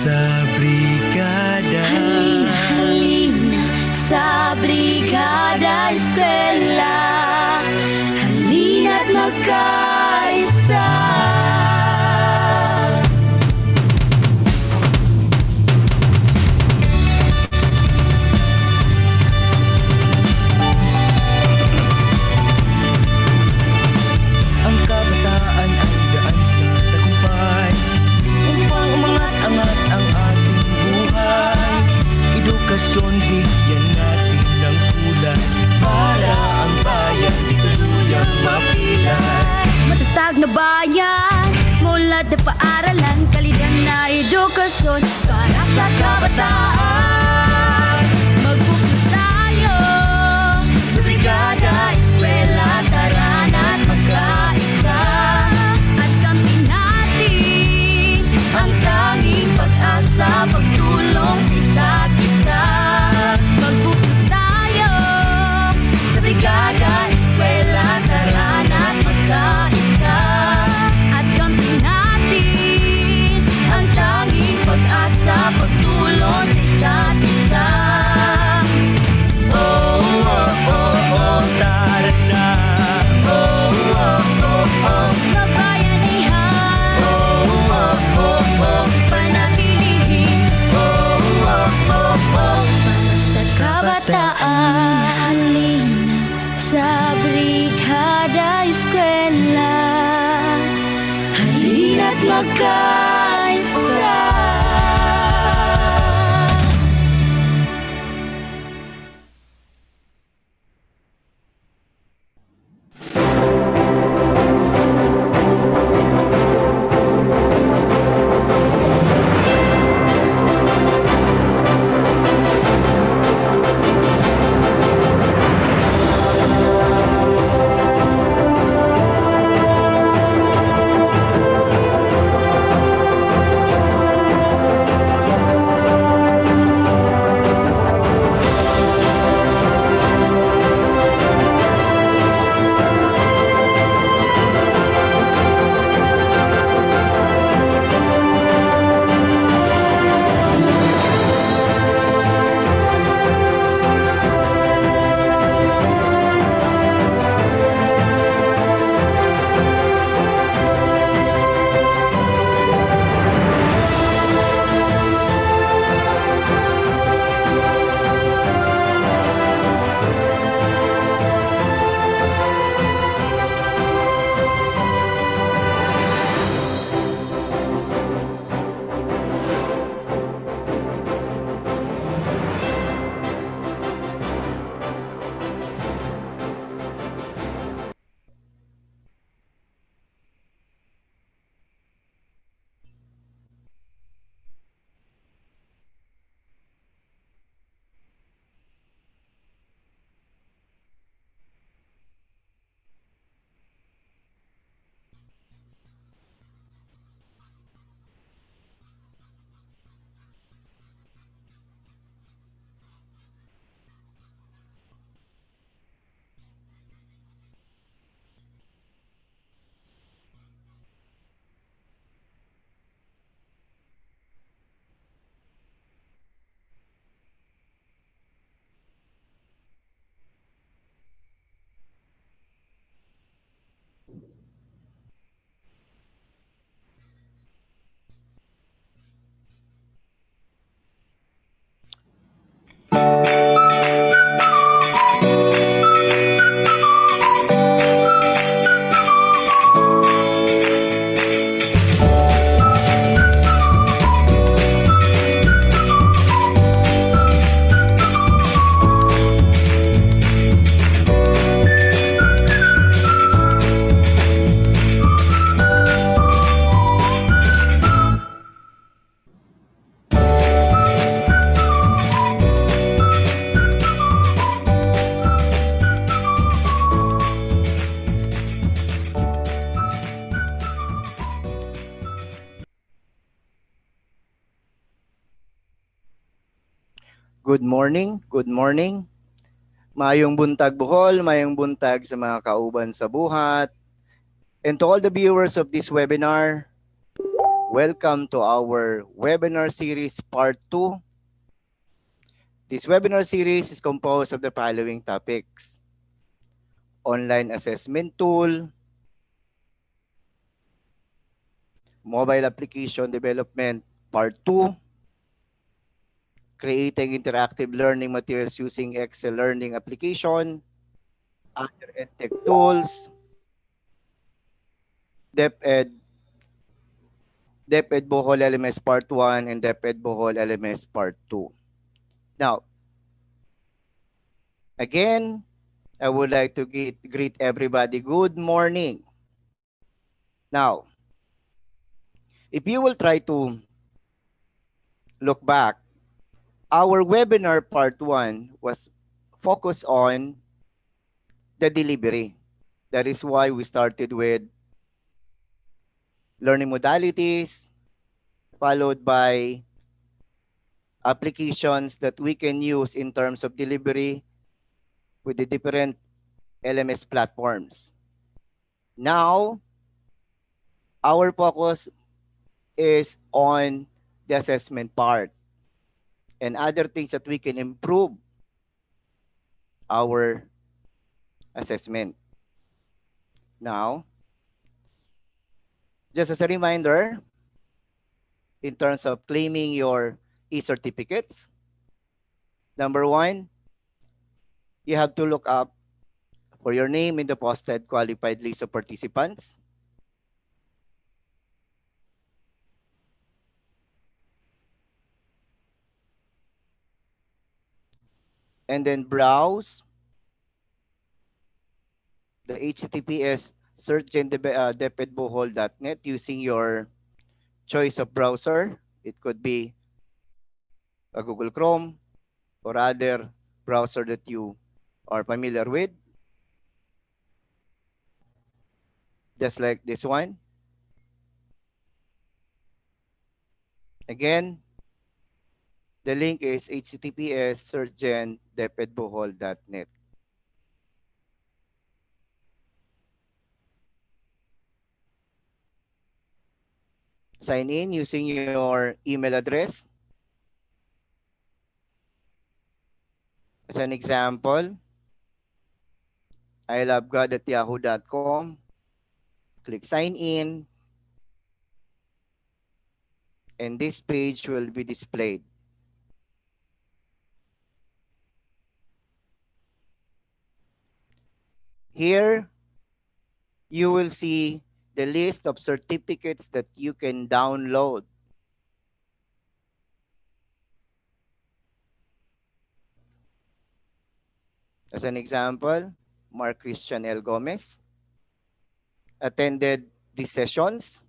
sa brigada. Halina, halina sa brigada eskwela. Halina't magkaisa. Ang kabataan ang daan sa tagumpay, upang umangat-angat ang ating buhay. Edukasyon, bigyan natin ng kulay, para ang bayan di tuluyang mapilay. Matatag na bayan, mulat na paaralan, kalidad na edukasyon para sa kabataan. Magbuklod tayo sa brigada eskwela, tara na't magkaisa. At kamtin natin ang tanging pag-asa, pagtulong sa isa't isa. Magbuklod tayo sa brigada eskwela, tara na't magkaisa. At kamtin natin ang tanging pag-asa, pagtulong sa isa't isa. Oh, oh, oh, oh, Tara na, oh, oh, oh, oh, kabayanihan. Oh, oh, oh, oh, panatilihin. Oh, oh, oh, oh, para sa kabataan. Halina sa brigada eskwela. Halina't magkaisa. Good morning, good morning. Maayong buntag Bohol, maayong buntag sa mga kauban sa buhat. And to all the viewers of this webinar, Welcome to our webinar series part 2. This webinar series is composed of the following topics: online assessment tool, mobile application development part 2, creating interactive learning materials using Excel learning application, other EdTech tools, DepEd DepEd Bohol LMS Part 1 and DepEd Bohol LMS Part 2. Now, again, I would like to greet everybody. Good morning. Now, if you will try to look back, our webinar Part 1 was focused on the delivery. That is why we started with learning modalities, followed by applications that we can use in terms of delivery with the different LMS platforms. Now, our focus is on the assessment part and other things that we can improve our assessment. Now, just as a reminder, in terms of claiming your e-certificates, number 1, you have to look up for your name in the posted qualified list of participants. And then browse the HTTPS search.depedbohol.net using your choice of browser. It could be a Google Chrome or other browser that you are familiar with. Just like this one. Again, the link is https searchgen.depedbohol.net. Sign in using your email address. As an example, ilovegod@yahoo.com. Click sign in. And this page will be displayed. Here, you will see the list of certificates that you can download. As an example, Mark Christian L. Gomez attended these sessions.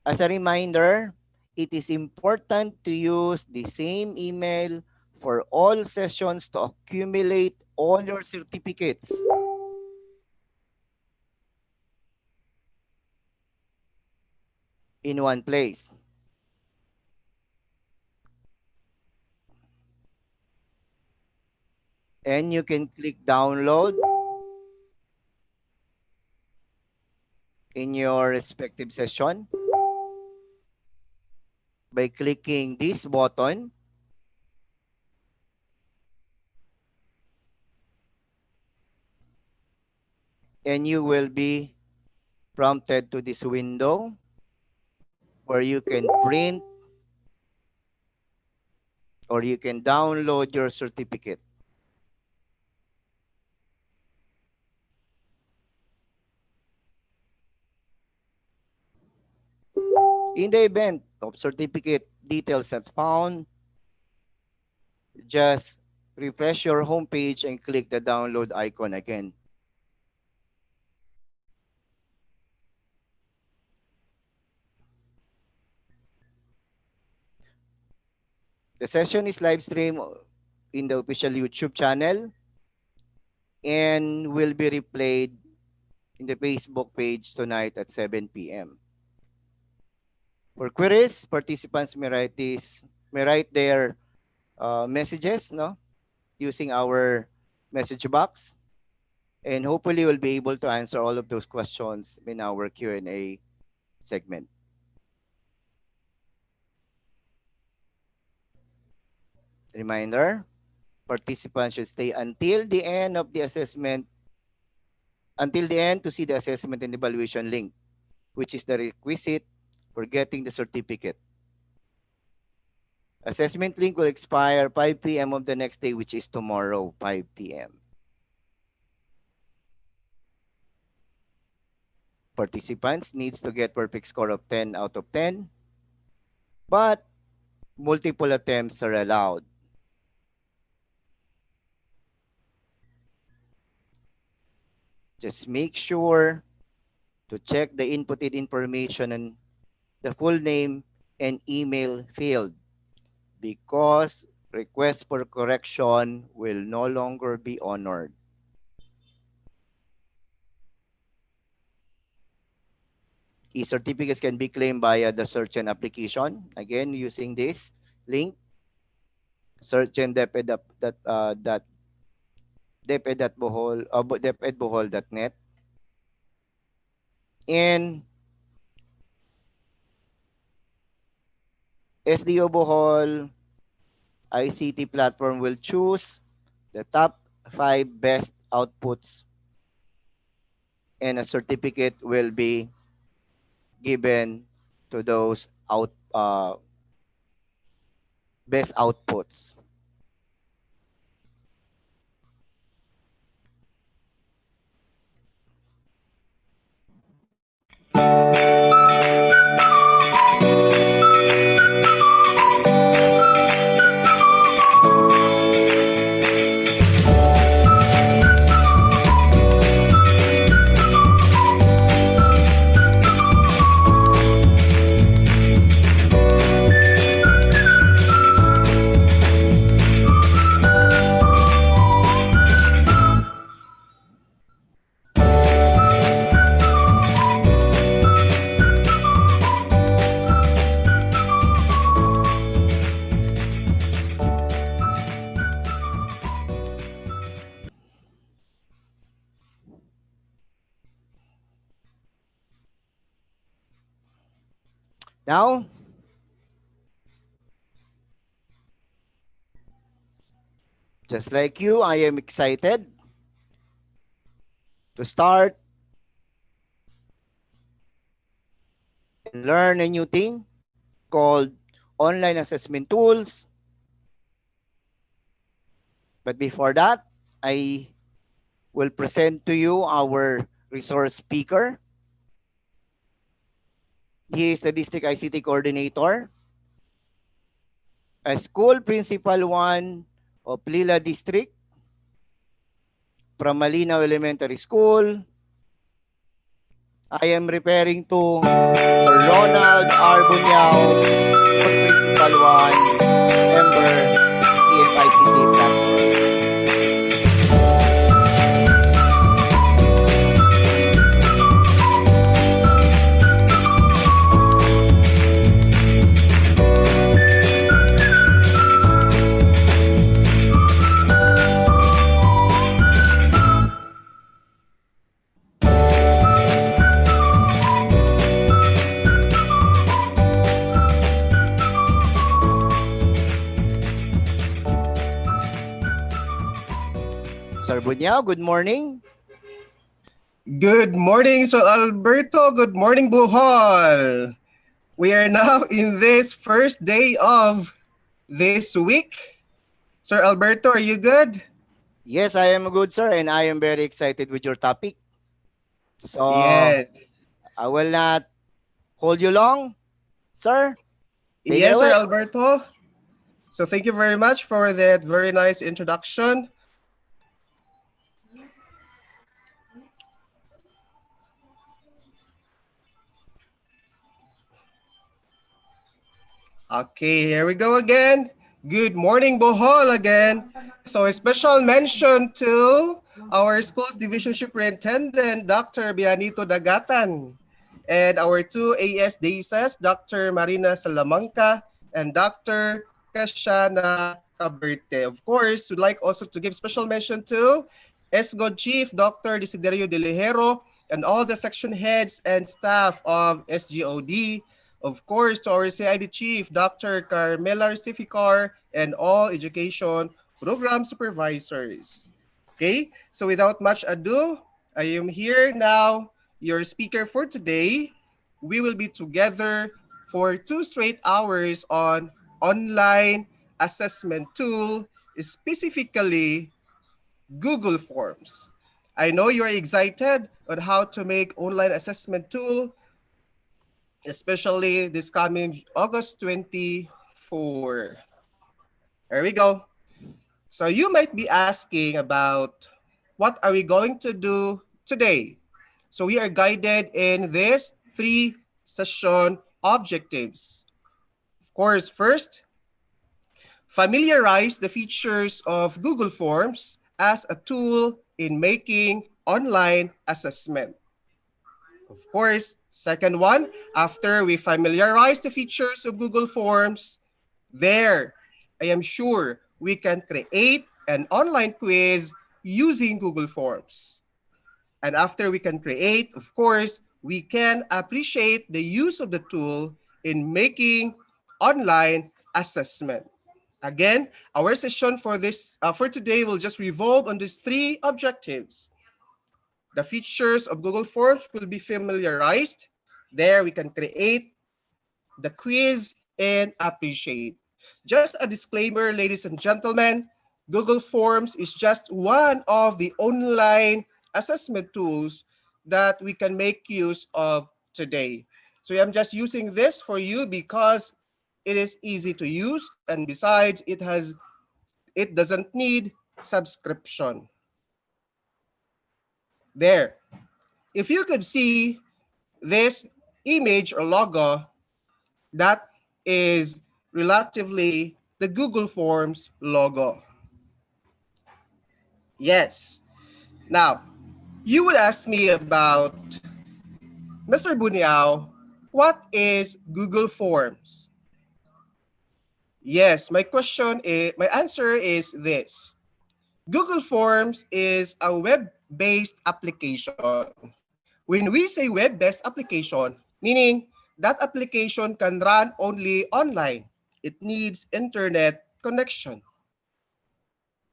As a reminder, it is important to use the same email for all sessions to accumulate all your certificates. In one place. And you can click download in your respective session by clicking this button. And you will be prompted to this window where you can print or you can download your certificate. In the event of certificate details not found, just refresh your homepage and click the download icon again. The session is live streamed in the official YouTube channel and will be replayed in the Facebook page tonight at 7 p.m. For queries, participants may write their messages, no, using our message box. And hopefully we'll be able to answer all of those questions in our Q&A segment. Reminder, participants should stay until the end of the assessment, until the end to see the assessment and evaluation link, which is the requisite for getting the certificate. Assessment link will expire 5 p.m. of the next day, which is tomorrow, 5 p.m. Participants needs to get perfect score of 10 out of 10, but multiple attempts are allowed. Just make sure to check the inputted information and the full name and email field, because request for correction will no longer be honored. E-certificates can be claimed via the search and application. Again, using this link, deped.bohol.net. And SDO Bohol ICT platform will choose the top 5 best outputs, and a certificate will be given to those best outputs. Now, just like you, I am excited to start and learn a new thing called online assessment tools. But before that, I will present to you our resource speaker. He is the District ICT Coordinator, a School Principal 1 of Lila District from Malinaw Elementary School. I am referring to Sir Ronald R. Bunyao, School Principal 1, member TFICT platform. Sir Bunyao, good morning. Good morning, Sir Alberto. Good morning, Bohol. We are now in this first day of this week. Sir Alberto, are you good? Yes, I am good, sir, and I am very excited with your topic. So, Yes. I will not hold you long, sir. Take it Yes, Sir away. Alberto. So thank you very much for that very nice introduction. Okay, here we go again. Good morning, Bohol again. So a special mention to our school's division superintendent, Dr. Bianito Dagatan, and our two AS DSS, Dr. Marina Salamanca and Dr. Kashana Caberte. Of course, we'd like also to give special mention to SGOD Chief Dr. Desiderio De Ligero and all the section heads and staff of SGOD. Of course, to our CID Chief Dr. Carmela Restificar and all education program supervisors. Okay, so without much ado, I am here now, your speaker for today. We will be together for 2 straight hours on online assessment tool, specifically Google Forms. I know you are excited on how to make online assessment tool, especially this coming August 24. There we go. So you might be asking about what are we going to do today? So we are guided in this 3 session objectives. Of course, first, familiarize the features of Google Forms as a tool in making online assessment. Of course, second one, after we familiarize the features of Google Forms, there, I am sure we can create an online quiz using Google Forms. And after we can create, of course, we can appreciate the use of the tool in making online assessment. Again, our session for today will just revolve on these 3 objectives. The features of Google Forms will be familiarized. There we can create the quiz and appreciate. Just a disclaimer, ladies and gentlemen, Google Forms is just one of the online assessment tools that we can make use of today. So I'm just using this for you because it is easy to use, and besides, it doesn't need subscription. There. If you could see this image or logo, that is relatively the Google Forms logo. Yes. Now, you would ask me about, Mr. Buniao, what is Google Forms? Yes, my answer is this. Google Forms is a web-based application. When we say web-based application, meaning that application can run only online. It needs internet connection.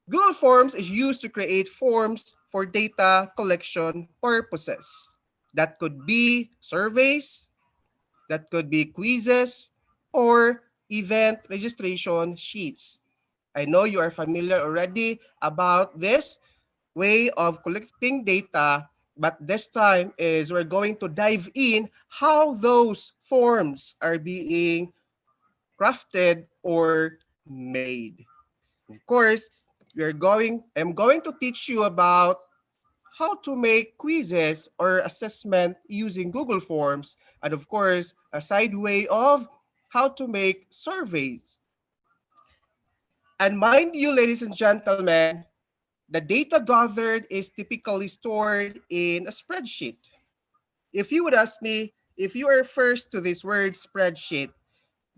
Google Forms is used to create forms for data collection purposes. That could be surveys, that could be quizzes, or event registration sheets. I know you are familiar already about this way of collecting data, but this time is we're going to dive in how those forms are being crafted or made. Of course, I'm going to teach you about how to make quizzes or assessment using Google Forms, and of course, a side way of how to make surveys. And mind you, ladies and gentlemen, the data gathered is typically stored in a spreadsheet. If you would ask me, if you are first to this word spreadsheet,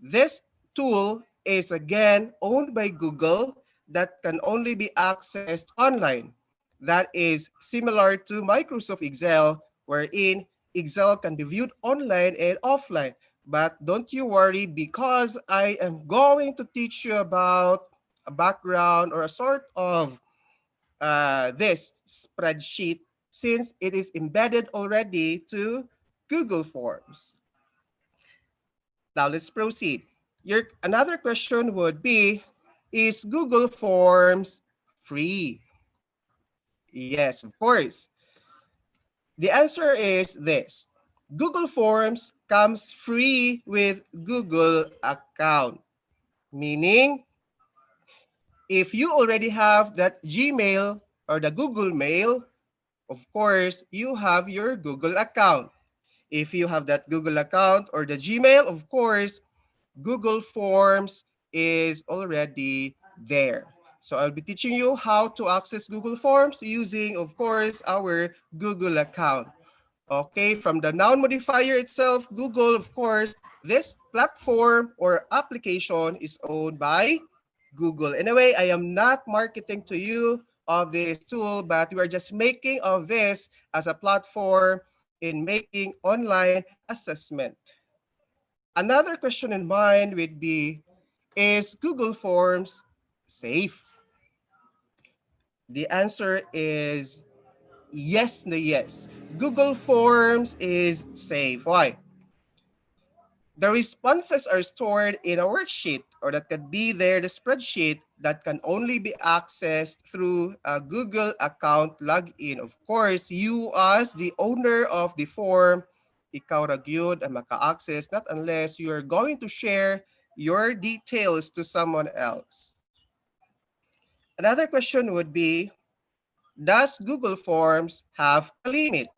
this tool is again owned by Google that can only be accessed online. That is similar to Microsoft Excel, wherein Excel can be viewed online and offline. But don't you worry, because I am going to teach you about a background or a sort of this spreadsheet, since it is embedded already to Google Forms. Now let's proceed. Another question would be, is Google Forms free? Yes, of course. The answer is this. Google Forms comes free with Google account. Meaning, if you already have that Gmail or the Google Mail, of course, you have your Google account. If you have that Google account or the Gmail, of course, Google Forms is already there. So I'll be teaching you how to access Google Forms using, of course, our Google account. Okay, from the noun modifier itself, Google, of course, this platform or application is owned by Google. Anyway, I am not marketing to you of this tool, but we are just making of this as a platform in making online assessment. Another question in mind would be, is Google Forms safe? The answer is yes na yes. Google Forms is safe. Why? The responses are stored in a worksheet, or that could be there, the spreadsheet that can only be accessed through a Google account login. Of course, you as the owner of the form, ikaw ra gyud ang maka-access, not unless you are going to share your details to someone else. Another question would be, does Google Forms have a limit?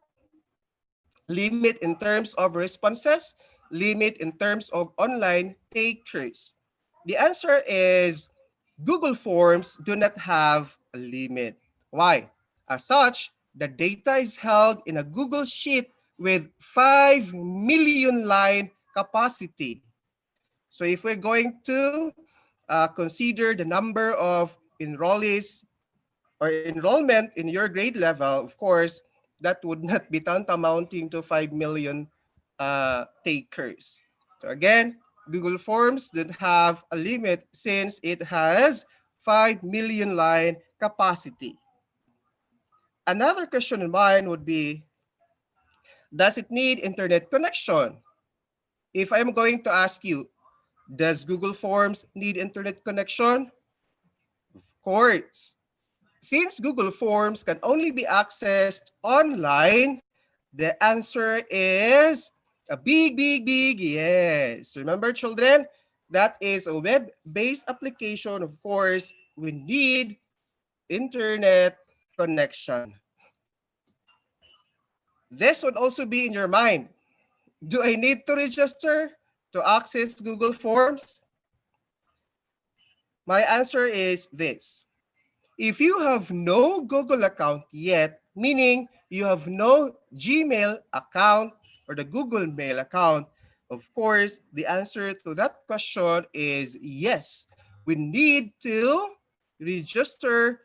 Limit in terms of responses, limit in terms of online takers? The answer is Google Forms do not have a limit. Why? As such, the data is held in a Google Sheet with 5 million line capacity. So if we're going to consider the number of enrollees or enrollment in your grade level, of course, that would not be tantamounting to 5 million takers. So again, Google Forms didn't have a limit since it has 5 million line capacity. Another question in mind would be, does it need internet connection? If I'm going to ask you, does Google Forms need internet connection? Of course. Since Google Forms can only be accessed online, the answer is a big yes. Remember, children, that is a web-based application. Of course, we need internet connection. This would also be in your mind. Do I need to register to access Google Forms? My answer is this. If you have no Google account yet, meaning you have no Gmail account or the Google Mail account, of course, the answer to that question is yes. We need to register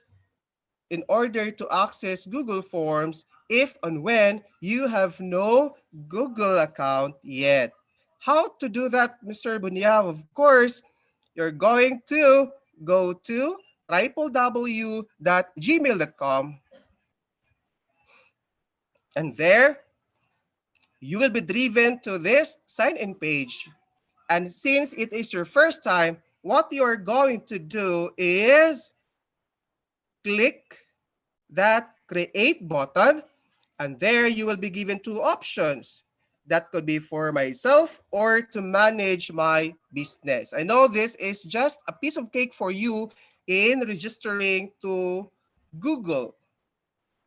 in order to access Google Forms if and when you have no Google account yet. How to do that, Mr. Bunyao? Of course, you're going to go to www.gmail.com, and there you will be driven to this sign-in page. And since it is your first time, what you're going to do is click that create button, and there you will be given two options. That could be for myself or to manage my business. I know this is just a piece of cake for you in registering to Google.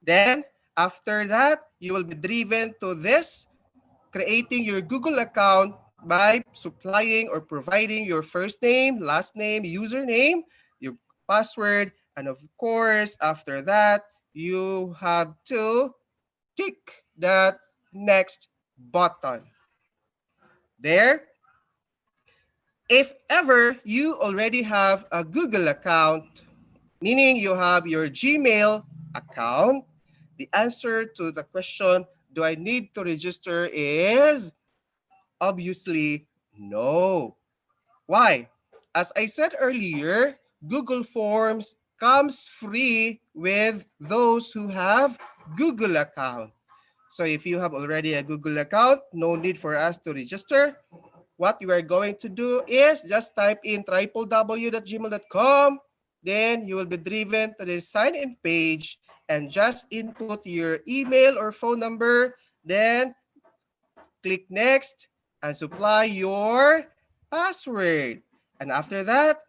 Then after that, you will be driven to this, creating your Google account by supplying or providing your first name, last name, username, your password, and of course, after that, you have to tick that next button. There. If ever you already have a Google account, meaning you have your Gmail account, the answer to the question, do I need to register, is obviously no. Why? As I said earlier, Google Forms comes free with those who have Google account. So if you have already a Google account, no need for us to register. What you are going to do is just type in www.gmail.com. Then you will be driven to the sign-in page and just input your email or phone number. Then click next and supply your password. And after that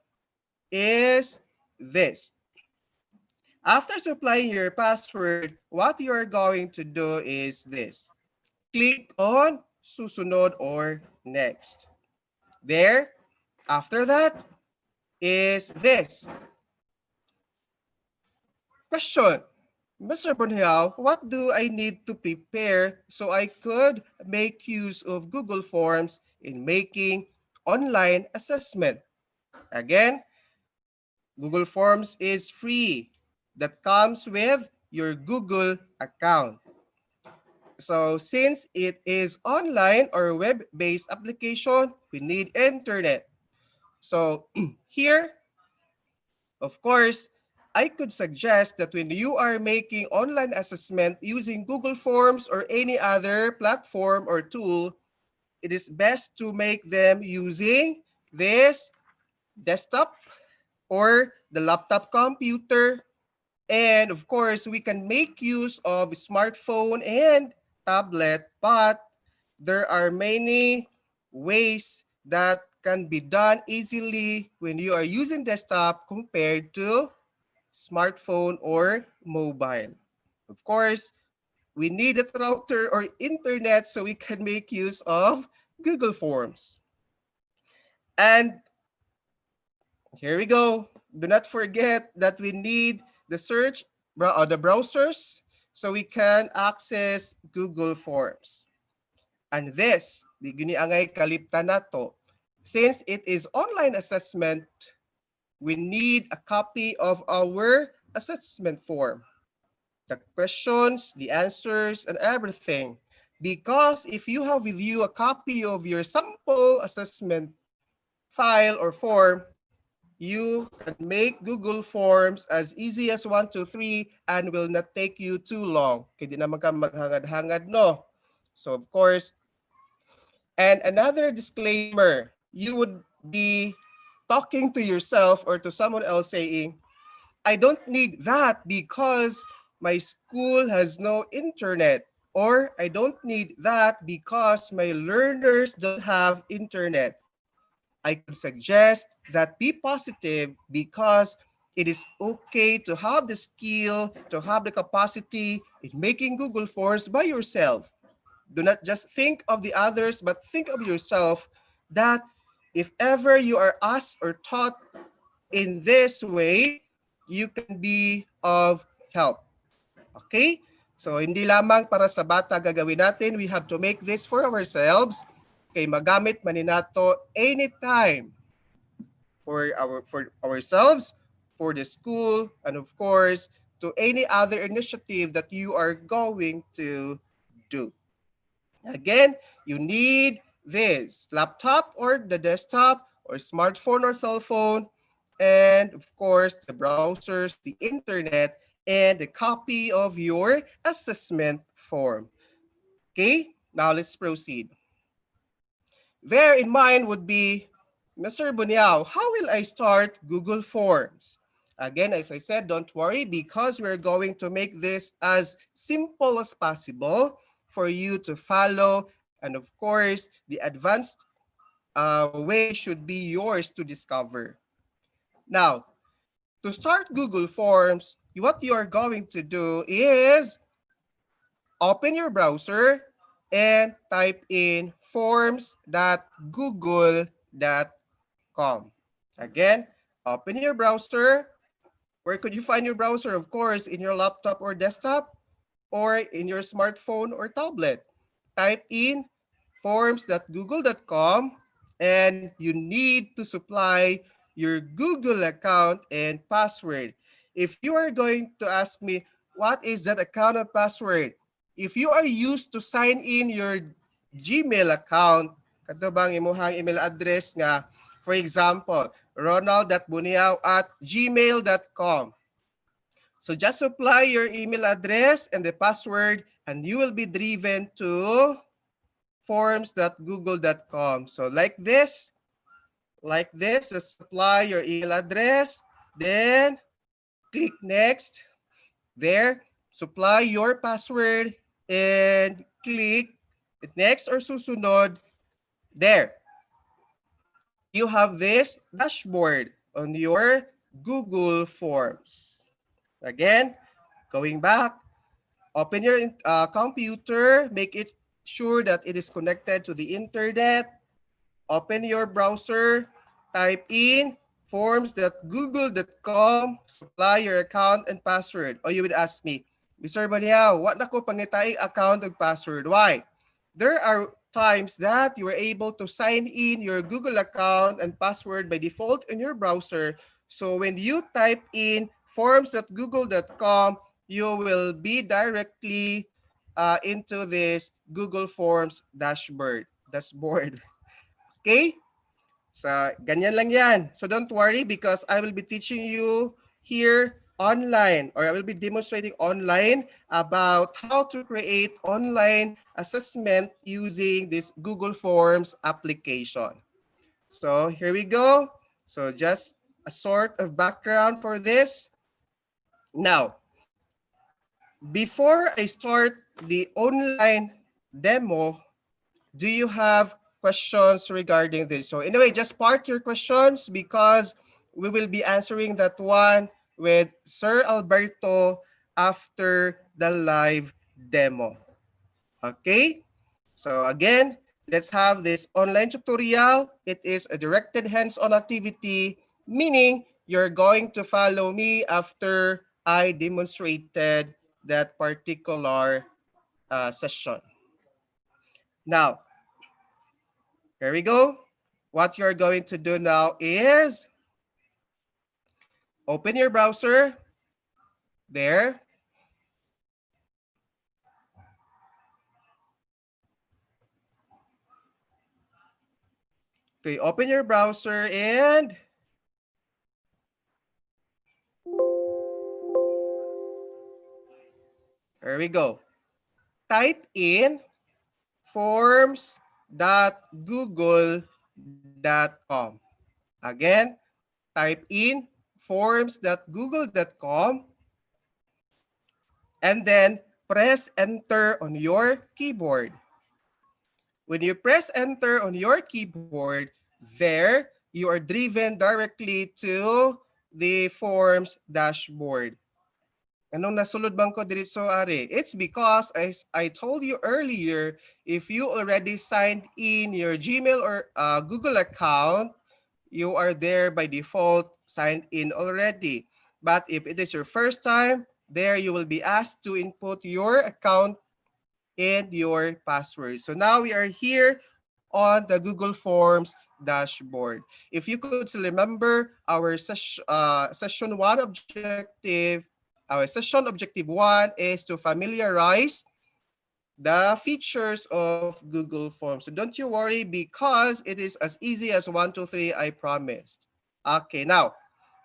is this. After supplying your password, what you are going to do is this. Click on susunod or next. There, after that is this. Question. Mr. Bonhao, what do I need to prepare so I could make use of Google Forms in making online assessment? Again, Google Forms is free. That comes with your Google account. So since it is online or web-based application, we need internet. So here, of course, I could suggest that when you are making online assessment using Google Forms or any other platform or tool, it is best to make them using this desktop or the laptop computer. And of course, we can make use of smartphone and tablet, but there are many ways that can be done easily when you are using desktop compared to smartphone or mobile. Of course, we need a router or internet so we can make use of Google Forms. And here we go. Do not forget that we need the the browsers so we can access Google Forms. And this, di gini angay kaliptan nato. Since it is online assessment, we need a copy of our assessment form. The questions, the answers, and everything. Because if you have with you a copy of your sample assessment file or form, you can make Google Forms as easy as 1, 2, 3 and will not take you too long. Kaya di naman ka maghangad-hangad, no? So of course, and another disclaimer, you would be talking to yourself or to someone else saying, I don't need that because my school has no internet. Or I don't need that because my learners don't have internet. I could suggest that be positive because it is okay to have the skill, to have the capacity in making Google Forms by yourself. Do not just think of the others, but think of yourself that if ever you are asked or taught in this way, you can be of help. Okay? So hindi lamang para sa bata gagawin natin, we have to make this for ourselves. Okay, magamit man nato anytime for ourselves, for the school, and of course, to any other initiative that you are going to do. Again, you need this laptop or the desktop or smartphone or cell phone, and of course, the browsers, the internet, and a copy of your assessment form. Okay, now let's proceed. There in mind would be, Mr. Bunyao, how will I start Google Forms? Again, as I said, don't worry because we're going to make this as simple as possible for you to follow. And of course, the advanced way should be yours to discover. Now, to start Google Forms, what you are going to do is open your browser and type in forms.google.com. Again, open your browser. Where could you find your browser? Of course, in your laptop or desktop or in your smartphone or tablet. Type in forms.google.com and you need to supply your Google account and password. If you are going to ask me, what is that account and password? If you are used to sign in your Gmail account, katubang imuhang email address nga, for example, ronald.buniao@gmail.com. So just supply your email address and the password and you will be driven to forms.google.com. So like this, just supply your email address, then click next. There, supply your password and click next or susunod. There. You have this dashboard on your Google Forms. Again, going back, open your computer, make it sure that it is connected to the internet. Open your browser, type in forms.google.com, supply your account and password. Or you would ask me, Mr. Baniao, what na ko pangitay account and password? Why? There are times that you are able to sign in your Google account and password by default in your browser. So when you type in forms.google.com, you will be directly into this Google Forms dashboard. Okay? So, ganyan lang yan. So, don't worry because I will be teaching you here online, or I will be demonstrating online about how to create online assessment using this Google Forms application. So, here we go. So, just a sort of background for this. Now, before I start the online demo, do you have questions regarding this? So anyway, just park your questions because we will be answering that one with Sir Alberto after the live demo. Okay? So again, let's have this online tutorial. It is a directed hands-on activity, meaning you're going to follow me after I demonstrated that particular session. Now, here we go. What you're going to do now is open your browser. There. Okay, open your browser and here we go. Type in forms.google.com. Again, type in forms.google.com and then press enter on your keyboard. When you press enter on your keyboard, there you are driven directly to the forms dashboard. Anong nasulod bang ko diretso ari? It's because as I told you earlier, if you already signed in your Gmail or Google account, you are there by default signed in already. But if it is your first time, there you will be asked to input your account and your password. So now we are here on the Google Forms dashboard. If you could still remember our session one objective, our session objective one is to familiarize the features of Google Forms. So don't you worry because it is as easy as 1, 2, 3, I promised. Okay, now,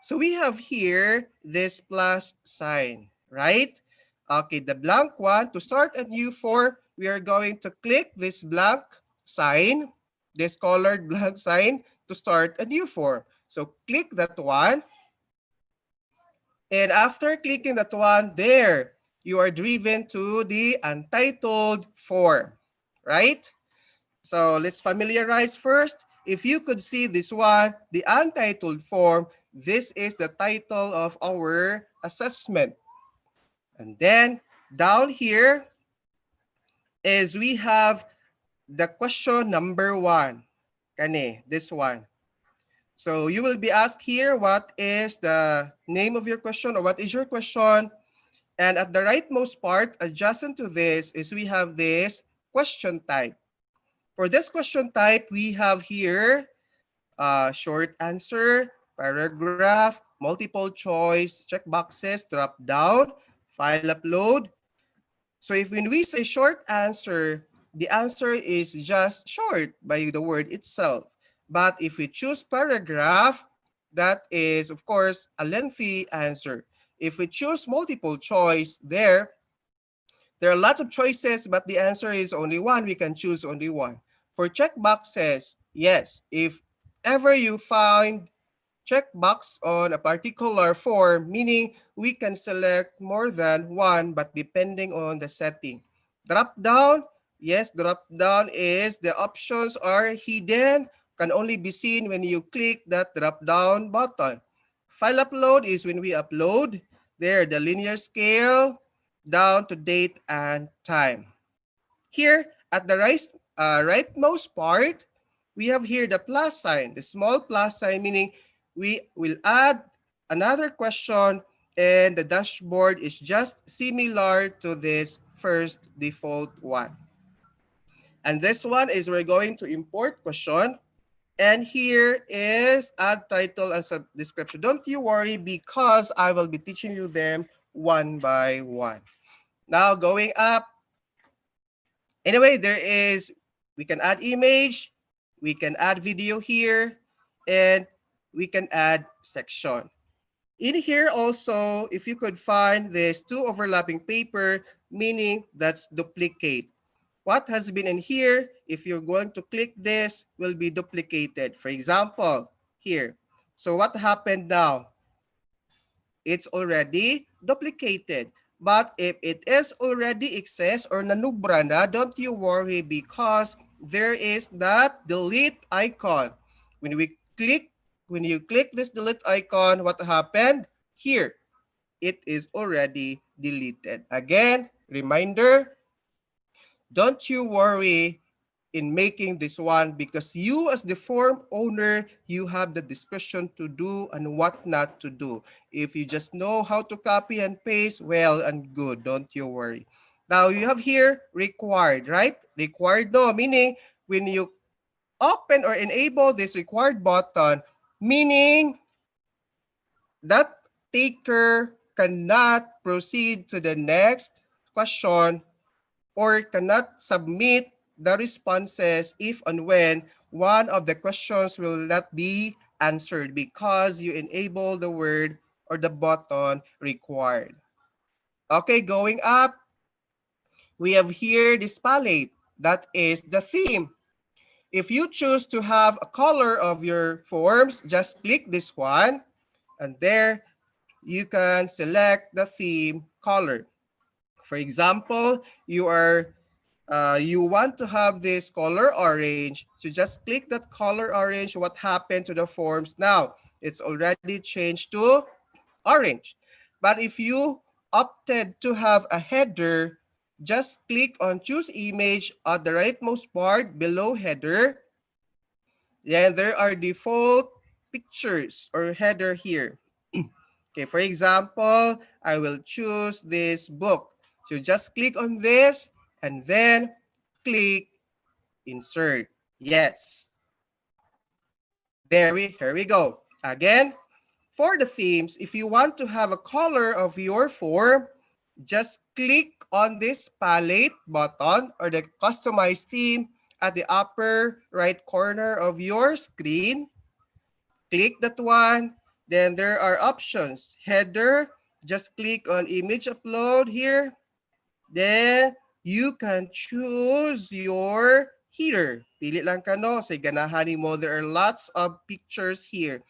so we have here this plus sign, right? Okay, the blank one, to start a new form, we are going to click this blank sign, this colored blank sign to start a new form. So click that one. And after clicking that one, there, you are driven to the untitled form, right? So let's familiarize first. If you could see this one, the untitled form, this is the title of our assessment. And then down here is we have the question number 1. Kani, this one. So you will be asked here what is the name of your question or what is your question. And at the rightmost part, adjacent to this is we have this question type. For this question type, we have here short answer, paragraph, multiple choice, check boxes, drop down, file upload. So if when we say short answer, the answer is just short by the word itself. But if we choose paragraph, that is, of course, a lengthy answer. If we choose multiple choice, there are lots of choices, but the answer is only one. We can choose only one. For checkboxes, yes, if ever you find checkbox on a particular form, meaning we can select more than one, but depending on the setting. Drop down, yes, drop down is the options are hidden, can only be seen when you click that drop down button. File upload is when we upload. There, the linear scale down to date and time. Here at the rightmost part, we have here the plus sign, the small plus sign, meaning we will add another question and the dashboard is just similar to this first default one. And this one is we're going to import question. And here is add title and sub description. Don't you worry because I will be teaching you them one by one. Now going up. Anyway, we can add image, we can add video here, and we can add section. In here also, if you could find this two overlapping paper, meaning that's duplicate. What has been in here, if you're going to click this, will be duplicated. For example, here. So what happened now? It's already duplicated. But if it is already excess or nanubra na, don't you worry because there is that delete icon. When you click this delete icon, what happened? Here, it is already deleted. Again, reminder, don't you worry in making this one because you as the form owner, you have the discretion to do and what not to do. If you just know how to copy and paste, well and good, don't you worry. Now you have here required, right? Required no, meaning when you open or enable this required button, meaning that taker cannot proceed to the next question or cannot submit the responses if and when one of the questions will not be answered because you enable the word or the button required. Okay, going up, we have here this palette. That is the theme. If you choose to have a color of your forms, just click this one and there you can select the theme color. For example, you want to have this color orange, so just click that color orange. What happened to the forms now? It's already changed to orange. But if you opted to have a header, just click on choose image at the rightmost part below header. Then there are default pictures or header here. Okay, for example, I will choose this book. So just click on this and then click insert. Yes. Here we go. Again, for the themes, if you want to have a color of your form, just click on this palette button or the customize theme at the upper right corner of your screen. Click that one. Then there are options. Header, just click on image upload here. Then you can choose your header. Pili lang ka no, say ganahan mo. There are lots of pictures here.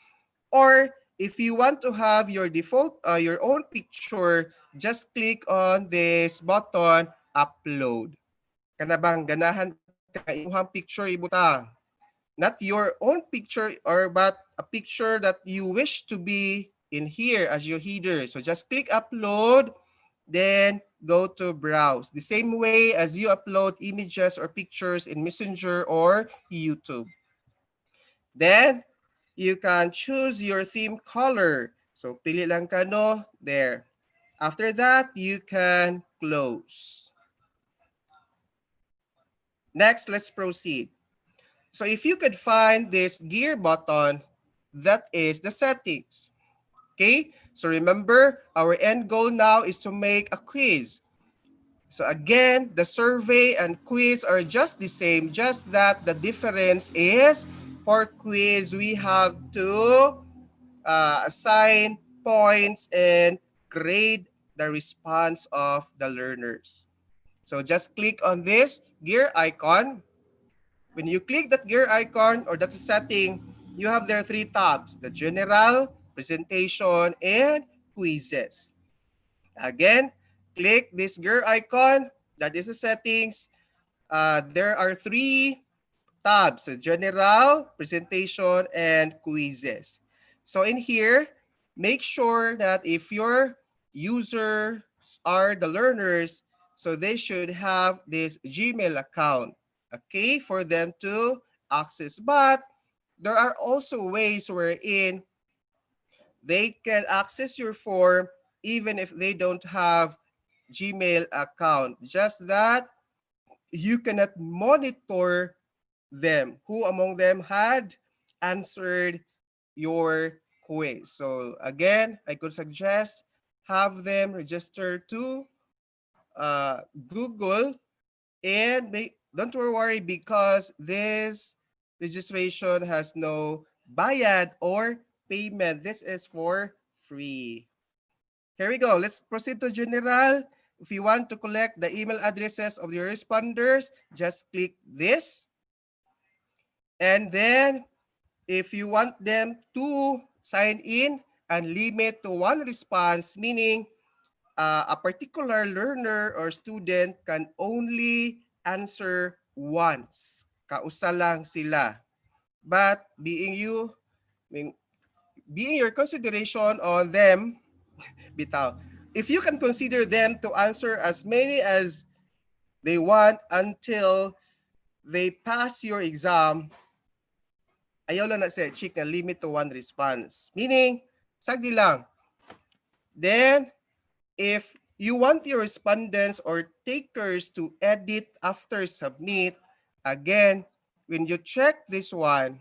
Or if you want to have your default, your own picture, just click on this button, upload. Kanabang ganahan ka imuhang picture ibutang. Not your own picture but a picture that you wish to be in here as your header. So just click upload, then go to browse. The same way as you upload images or pictures in Messenger or YouTube. Then you can choose your theme color. So pili lang ka no, there. After that, you can close. Next, let's proceed. So if you could find this gear button, that is the settings. Okay, so remember our end goal now is to make a quiz. So again, the survey and quiz are just the same, just that the difference is for quiz, we have to assign points and grade the response of the learners. So just click on this gear icon. When you click that gear icon or that's a setting, you have there three tabs, the general, presentation, and quizzes. Again, click this gear icon, that is the settings. There are three tabs, the general, presentation, and quizzes. So in here, make sure that if your users are the learners, so they should have this Gmail account. Okay, for them to access. But there are also ways wherein they can access your form even if they don't have Gmail account. Just that you cannot monitor them. Who among them had answered your quiz. So again, I could suggest have them register to Google, and don't worry because this registration has no bayad or payment. This is for free. Here we go. Let's proceed to general. If you want to collect the email addresses of your responders, just click this. And then if you want them to sign in and limit to one response, meaning a particular learner or student can only answer once. Kausa lang sila. But being your consideration on them, bitaw, if you can consider them to answer as many as they want until they pass your exam, ayaw lang na sa check na limit to one response. Meaning, sagdi lang. Then, if you want your respondents or takers to edit after submit, again, when you check this one,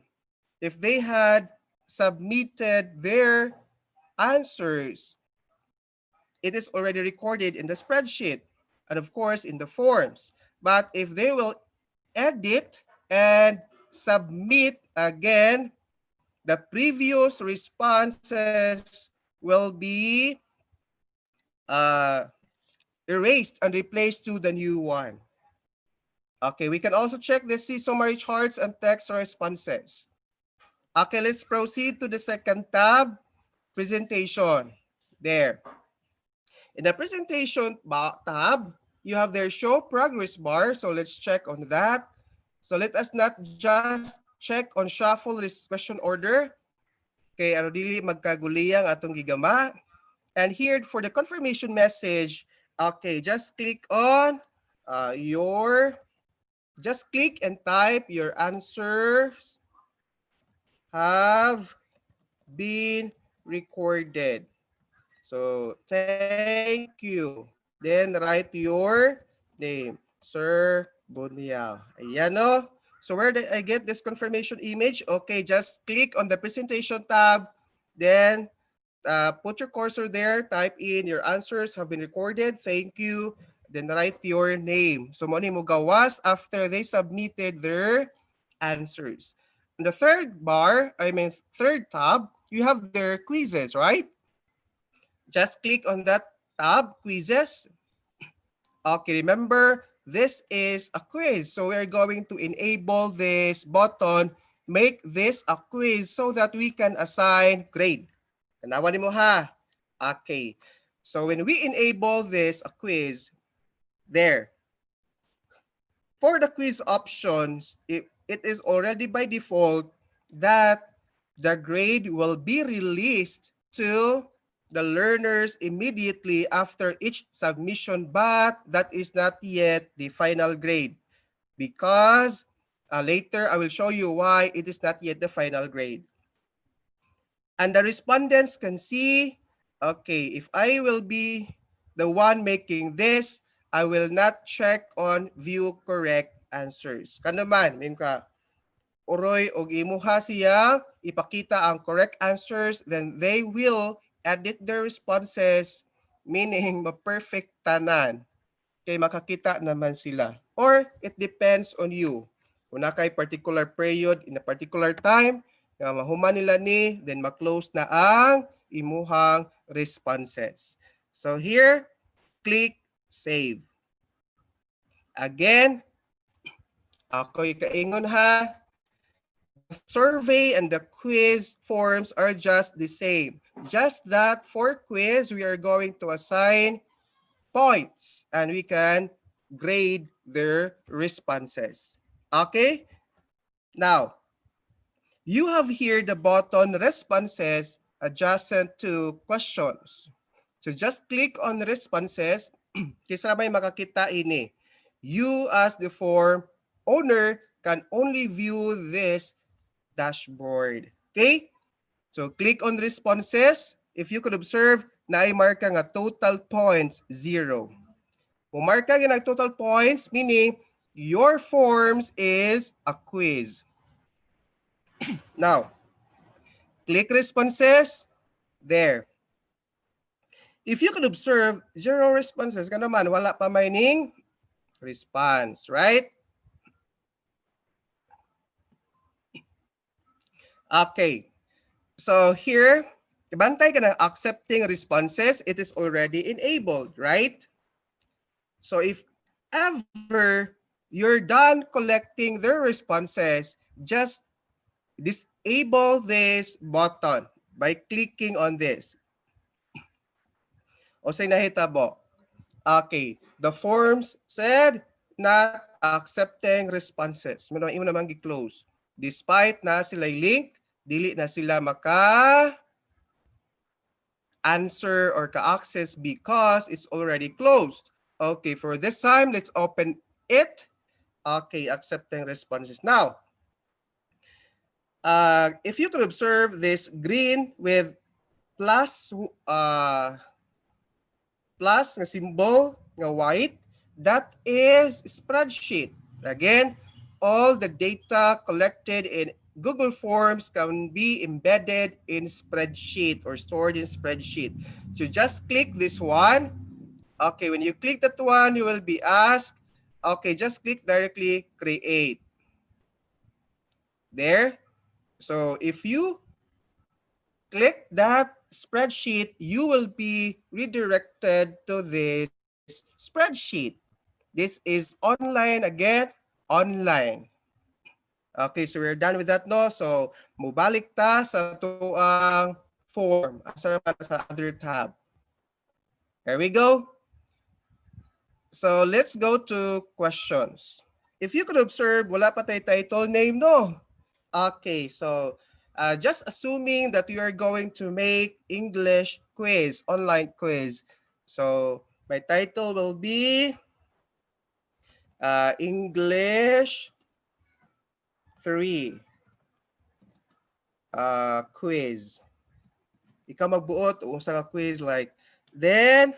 if they had submitted their answers, it is already recorded in the spreadsheet and of course in the forms. But if they will edit and submit again, the previous responses will be erased and replaced to the new one. Okay, we can also check the see summary charts and text responses. Okay, let's proceed to the second tab, presentation. There. In the presentation tab, you have their show progress bar. So let's check on that. So let us not just check on shuffle question order. Okay, ano dili magkaguliyang atong gigama. And here for the confirmation message, okay, just click on just click and type your answers have been recorded. So thank you. Then write your name, Sir Bunyao. Ayan o. So where did I get this confirmation image? Okay, just click on the presentation tab. Then put your cursor there, type in your answers have been recorded. Thank you. Then write your name. So mo gawas after they submitted their answers. In the third tab, you have their quizzes, right? Just click on that tab, quizzes. Okay, remember, this is a quiz. So we're going to enable this button, make this a quiz so that we can assign grade. Tanawan mo ha. Okay. So when we enable this a quiz, there. For the quiz options, it is already by default that the grade will be released to the learners immediately after each submission, but that is not yet the final grade because later I will show you why it is not yet the final grade. And the respondents can see, okay, if I will be the one making this, I will not check on view correct answers. Kanuman, min ka, uroy og imuha siya, ipakita ang correct answers, then they will edit their responses, meaning ma-perfect tanan. Kay makakita naman sila. Or it depends on you. Kung na kay particular period in a particular time, na mahuman nila ni, then ma-close na ang imuhang responses. So here, click save. Again, ako'y kaingon ha, the survey and the quiz forms are just the same. Just that for quiz, we are going to assign points and we can grade their responses. Okay? Now, you have here the button responses adjacent to questions. So just click on responses. Kisa may makakita ini. You as the form owner can only view this dashboard. Okay? So click on responses. If you could observe, na-mark nga total points 0. Mark nga ng total points, meaning your forms is a quiz. Now, click responses. There. If you could observe, 0 responses ka naman, wala pa mining response, right? Okay. So here, bantay ka na accepting responses, it is already enabled, right? So if ever you're done collecting their responses, just disable this button by clicking on this. O say nahitabo. Okay, the forms said not accepting responses. Imo naman gi-close. Despite na sila link, dili na sila maka answer or ka-access because it's already closed. Okay, for this time, let's open it. Okay, accepting responses. Now, if you could observe this green with plus plus nga symbol nga white, that is spreadsheet. Again, all the data collected in Google Forms can be embedded in spreadsheet or stored in spreadsheet. So just click this one. Okay, when you click that one, you will be asked, okay, just click directly create. There. So if you click that spreadsheet, you will be redirected to this spreadsheet. This is online again, online. Okay, so we're done with that, no? So, mubalik ta sa tuang form. Asa naman sa other tab. There we go. So, let's go to questions. If you could observe, wala pa tayo title name, no? Okay, so just assuming that you are going to make English quiz, online quiz. So, my title will be English 3 quiz. Ikaw magbuot unsa ka quiz like. Then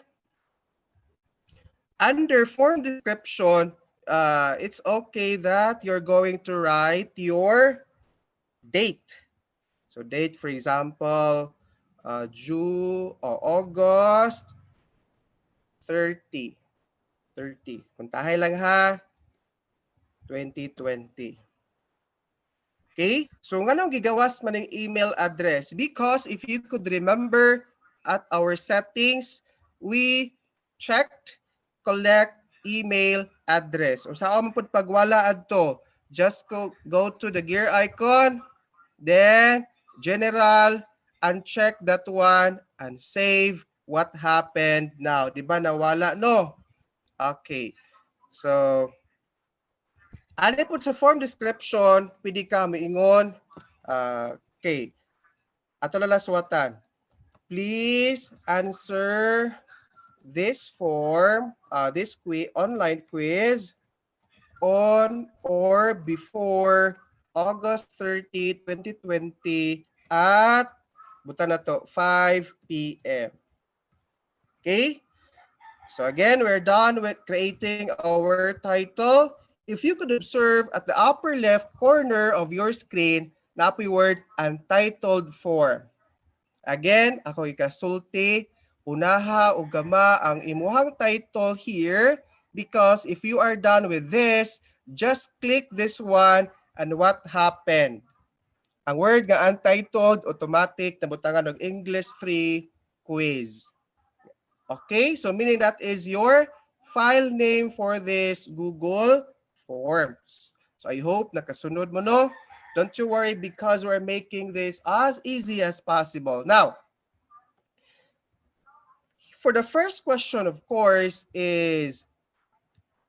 under form description, it's okay that you're going to write your date. So date, for example, August 30. Kuntahay lang ha. 2020. Okay? So nganong gigawas man ng email address? Because if you could remember at our settings, we checked collect email address. O saan mo pud pagwala adto? Just go to the gear icon, then general, uncheck that one and save what happened now. Di ba nawala no? Okay. So ano po sa form description, pwede ka maingon. Okay. Ato na laswatan. Please answer this form, this online quiz on or before August 30, 2020 at buta na to 5 p.m. Okay? So again, we're done with creating our title. If you could observe at the upper left corner of your screen, napoy word untitled form. Again, ako ikasulti, unaha o gama ang imuhang title here because if you are done with this, just click this one and what happened. Ang word nga untitled, automatic na butangan ng English 3 quiz. Okay, so meaning that is your file name for this Google Forms. So I hope nakasunod mo no. Don't you worry because we're making this as easy as possible. Now, for the first question, of course, is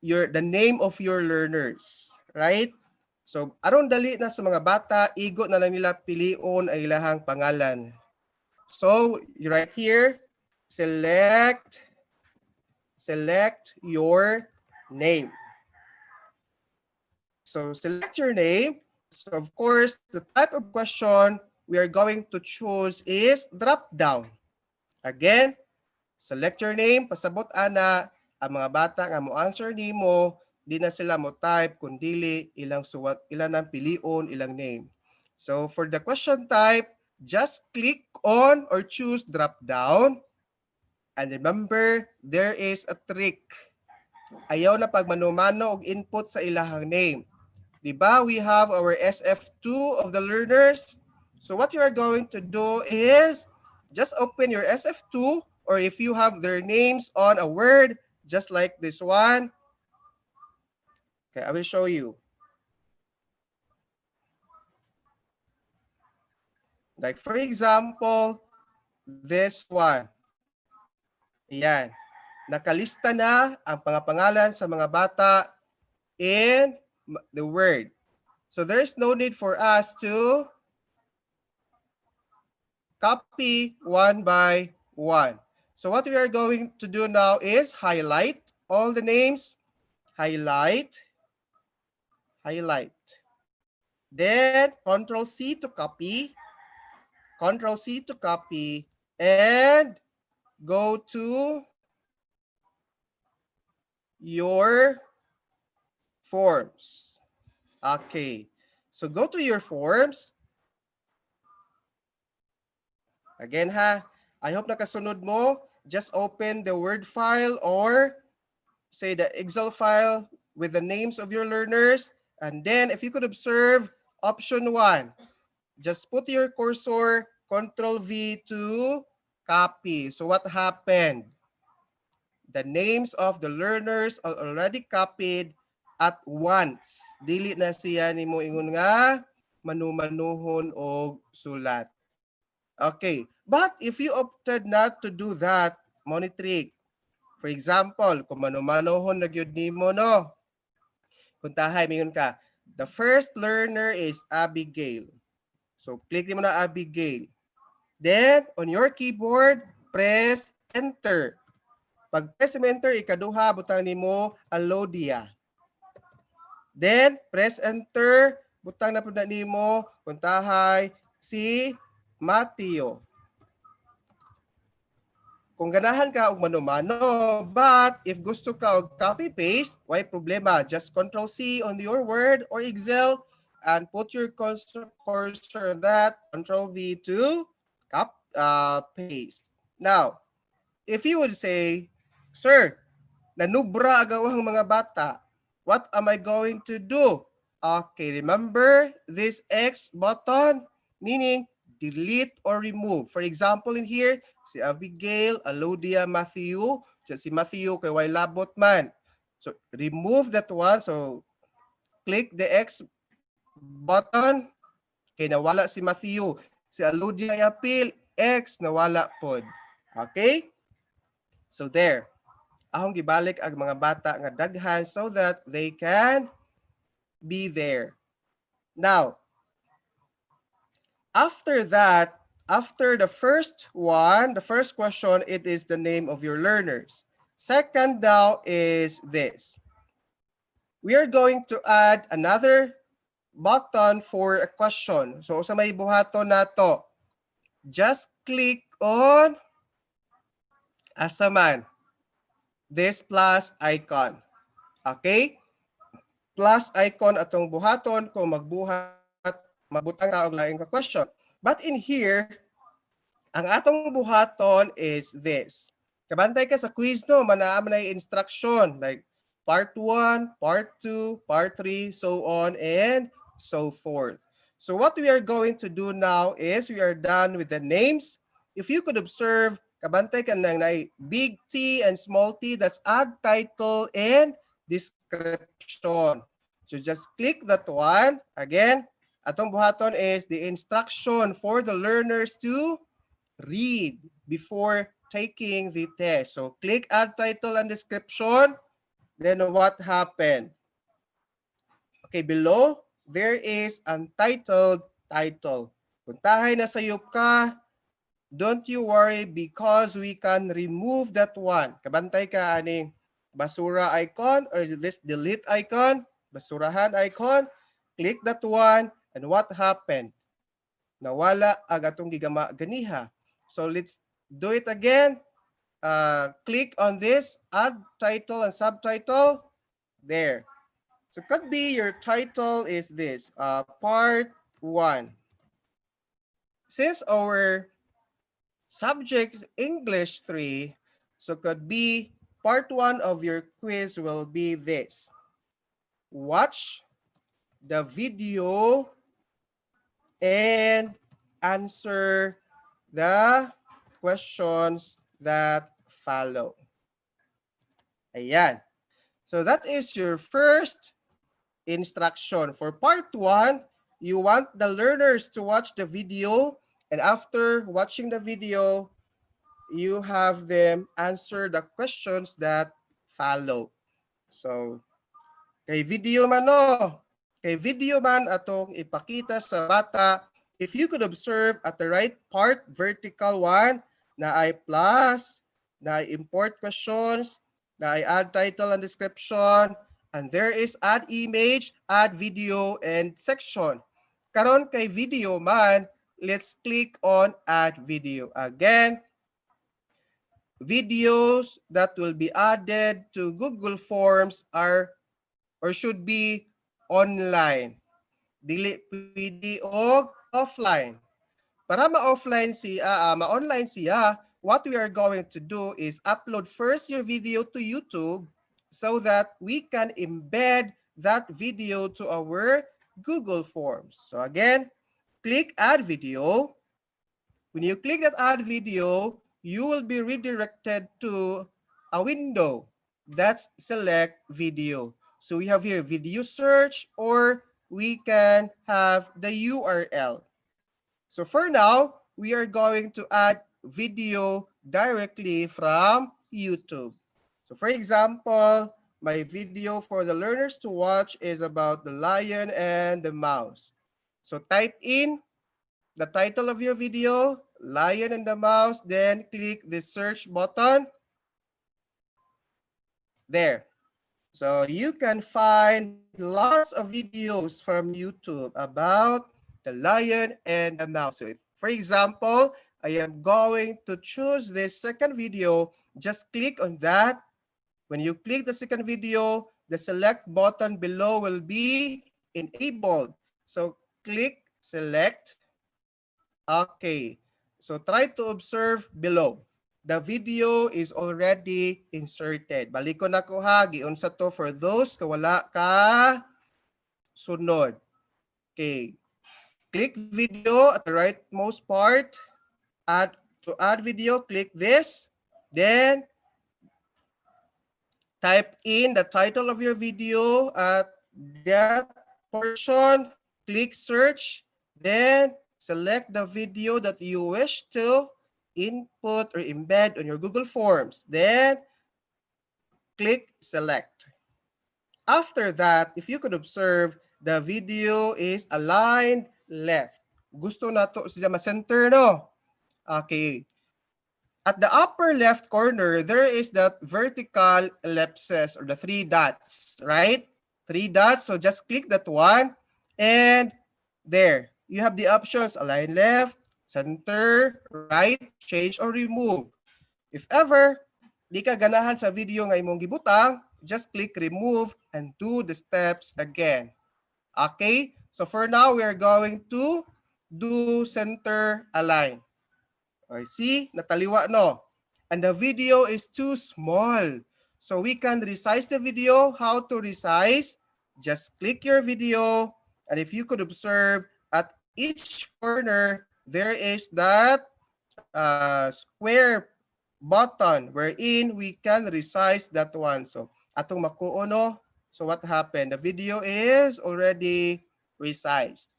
the name of your learners, right? So, aron dali na sa mga bata, igo na lang nila pilion ang ilahang pangalan. So, right here, select your name. So, select your name. So, of course, the type of question we are going to choose is drop down. Again, select your name, pasabot ana ang mga bata nga mo answer nimo, di na sila mo type kundili ilang suwat, ilang ang pilion, ilang name. So for the question type, just click on or choose drop down. And remember, there is a trick. Ayaw na pag mano-mano og input sa ilahang name. Diba? We have our SF2 of the learners. So what you are going to do is just open your SF2, or if you have their names on a word, just like this one. Okay, I will show you. Like for example, this one. Ayan. Nakalista na ang pangalan sa mga bata in the word. So there's no need for us to copy one by one. So what we are going to do now is highlight all the names. Highlight. Highlight. Then Control C to copy. Control C to copy. And go to your forms. Okay. So go to your forms. Again ha, I hope nakasunod mo. Just open the Word file or say the Excel file with the names of your learners. And then if you could observe option 1, just put your cursor, Control V to copy. So what happened? The names of the learners are already copied at once. Dili na siya nimo ingon nga manumanuhon og sulat. Okay, but if you opted not to do that, monitoring, for example, kung mano-manohon na gyud nimo no. Kung tahay mingon ka, the first learner is Abigail. So click mo na Abigail. Then on your keyboard, press enter. Pag press mo enter, ikaduha butang nimo Alodia. Then press enter, butang na pud nimo kung tahay si Mateo. Kung ganahan ka og mano-mano, but if gusto ka og copy-paste, why problema? Just Control-C on your Word or Excel and put your cursor on that, Control-V to paste. Now, if you would say, Sir, nanubra agawang mga bata, what am I going to do? Okay, remember this X button, meaning delete or remove. For example, in here, si Abigail, Alodia, Matthew. Si Matthew kay way labot man. So remove that one. So click the X button. Kay nawala si Matthew. Si Alodia i-appeal, X nawala pod. Okay? So there. Ahong gibalik ang mga bata nga daghan so that they can be there. Now, after that, after the first one, the first question, it is the name of your learners. Second now is this. We are going to add another button for a question. So sa may buhaton na to, just click on asaman, this plus icon. Okay? Plus icon atong buhaton kung magbuhat mabutang na og laing ka question. But in here, ang atong buhaton is this. Kabantay ka sa quiz no, manaaman na instruction like part 1, part 2, part 3, so on and so forth. So what we are going to do now is we are done with the names. If you could observe, kabantay ka nang big T and small t, that's add title and description. So just click that one. Again, atong buhaton is the instruction for the learners to read before taking the test. So click add title and description. Then what happened? Okay, below, there is untitled title. Puntahay na sayop ka, don't you worry because we can remove that one. Kabantay ka ani basura icon or this delete icon, basurahan icon, click that one. And what happened? Nawala ang atong gigama ganiha. So let's do it again. Click on this, add title and subtitle. There. So could be your title is this, part 1. since our subject is English 3, so could be part 1 of your quiz will be this. Watch the video and answer the questions that follow. Ayan. So that is your first instruction. For part 1, you want the learners to watch the video, and after watching the video, you have them answer the questions that follow. So, kay video man no, kay video man atong ipakita sa bata, if you could observe at the right part, vertical one, na ay plus, na ay import questions, na ay add title and description, and there is add image, add video, and section. Karon kay video man, let's click on add video. Again, videos that will be added to Google Forms are or should be online. Dili pwede og offline. Para ma-offline siya, ma-online siya, what we are going to do is upload first your video to YouTube so that we can embed that video to our Google Forms. So again, click add video. When you click that add video, you will be redirected to a window that's select video. So we have here video search, or we can have the URL. So for now, we are going to add video directly from YouTube. So for example, my video for the learners to watch is about the lion and the mouse. So type in the title of your video, Lion and the Mouse, then click the search button. There. So you can find lots of videos from YouTube about the lion and the mouse. So if, for example, I am going to choose this second video, just click on that. When you click the second video, the select button below will be enabled. So click select. Okay, so try to observe below. The video is already inserted. Balik ko na ko ha, giunsa to for those ka wala ka sunod. Okay, click video at the rightmost part. To add video, click this. Then type in the title of your video at that portion. Click search. Then select the video that you wish to input or embed on your Google Forms. Then click select. After that, if you could observe, the video is aligned left. Gusto na to siya ma-center, no? Okay. At the upper left corner, there is that vertical ellipses or the 3 dots, right? 3 dots. So just click that one, and there. You have the options align left, center, right, change, or remove. If ever, di ka ganahan sa video nga imong gibutang, just click remove and do the steps again. Okay? So for now, we are going to do center align. Okay, see? Nataliwa, no? And the video is too small. So we can resize the video. How to resize? Just click your video, and if you could observe, at each corner, there is that square button wherein we can resize that one. So, atong makuo, no? So what happened? The video is already resized.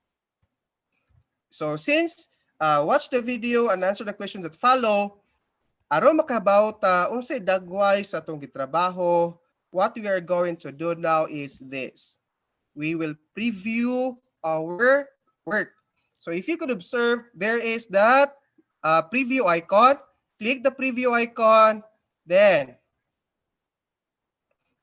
So since watch the video and answer the questions that follow, aron makabaw ta unsay dagway sa atong gitrabaho, what we are going to do now is this. We will preview our work. So if you could observe, there is that preview icon. Click the preview icon, then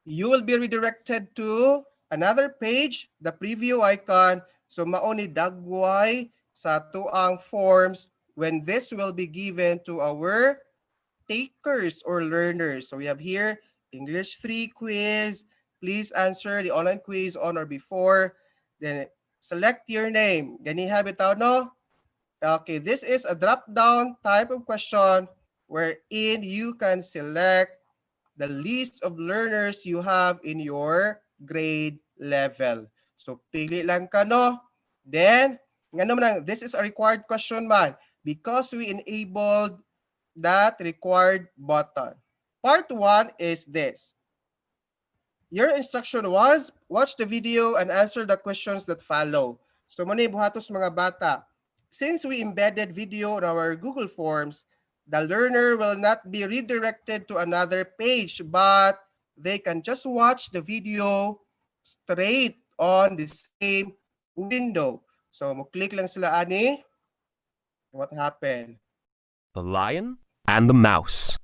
you will be redirected to another page, the preview icon. So mauni dagway sa tuang forms when this will be given to our takers or learners. So we have here English 3 quiz. Please answer the online quiz on or before. Then select your name. Ganiha bitaw, no? Okay, this is a drop-down type of question wherein you can select the list of learners you have in your grade level. So pili lang ka no. Then ngano man this is a required question man because we enabled that required button. Part 1 is this. Your instruction was watch the video and answer the questions that follow. So muna buhatos mga bata. Since we embedded video in our Google Forms, the learner will not be redirected to another page, but they can just watch the video straight on the same window. So mo-click lang sila ani. What happened? The Lion and the Mouse.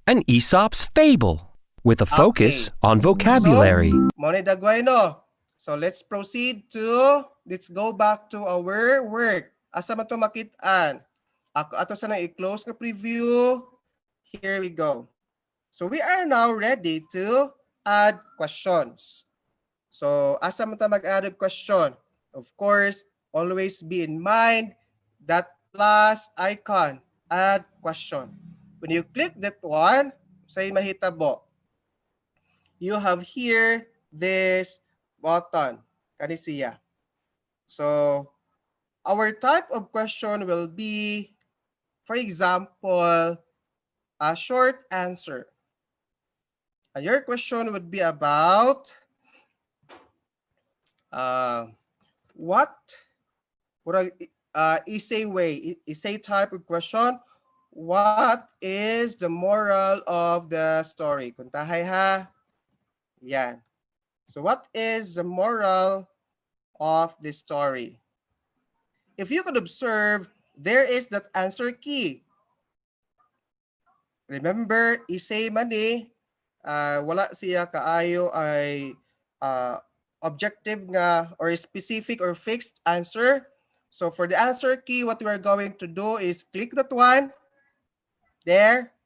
An Aesop's Fable with a focus on vocabulary. Money dagway no. So let's let's go back to our work. Asa man to makit-an? Ako ato sa nang i-close na preview. Here we go. So we are now ready to add questions. So asa man ta mag-add of question? Of course, always be in mind that plus icon, add question. When you click that one, say mahitabo. You have here this button, kanisiya. So our type of question will be, for example, a short answer. And your question would be about what essay way, essay type of question. What is the moral of the story? Kuntahay ha. Yan. So what is the moral of the story? If you could observe, there is that answer key. Remember, isay man wala siya kaayo ay objective nga or specific or fixed answer. So for the answer key, what we are going to do is click that one. There.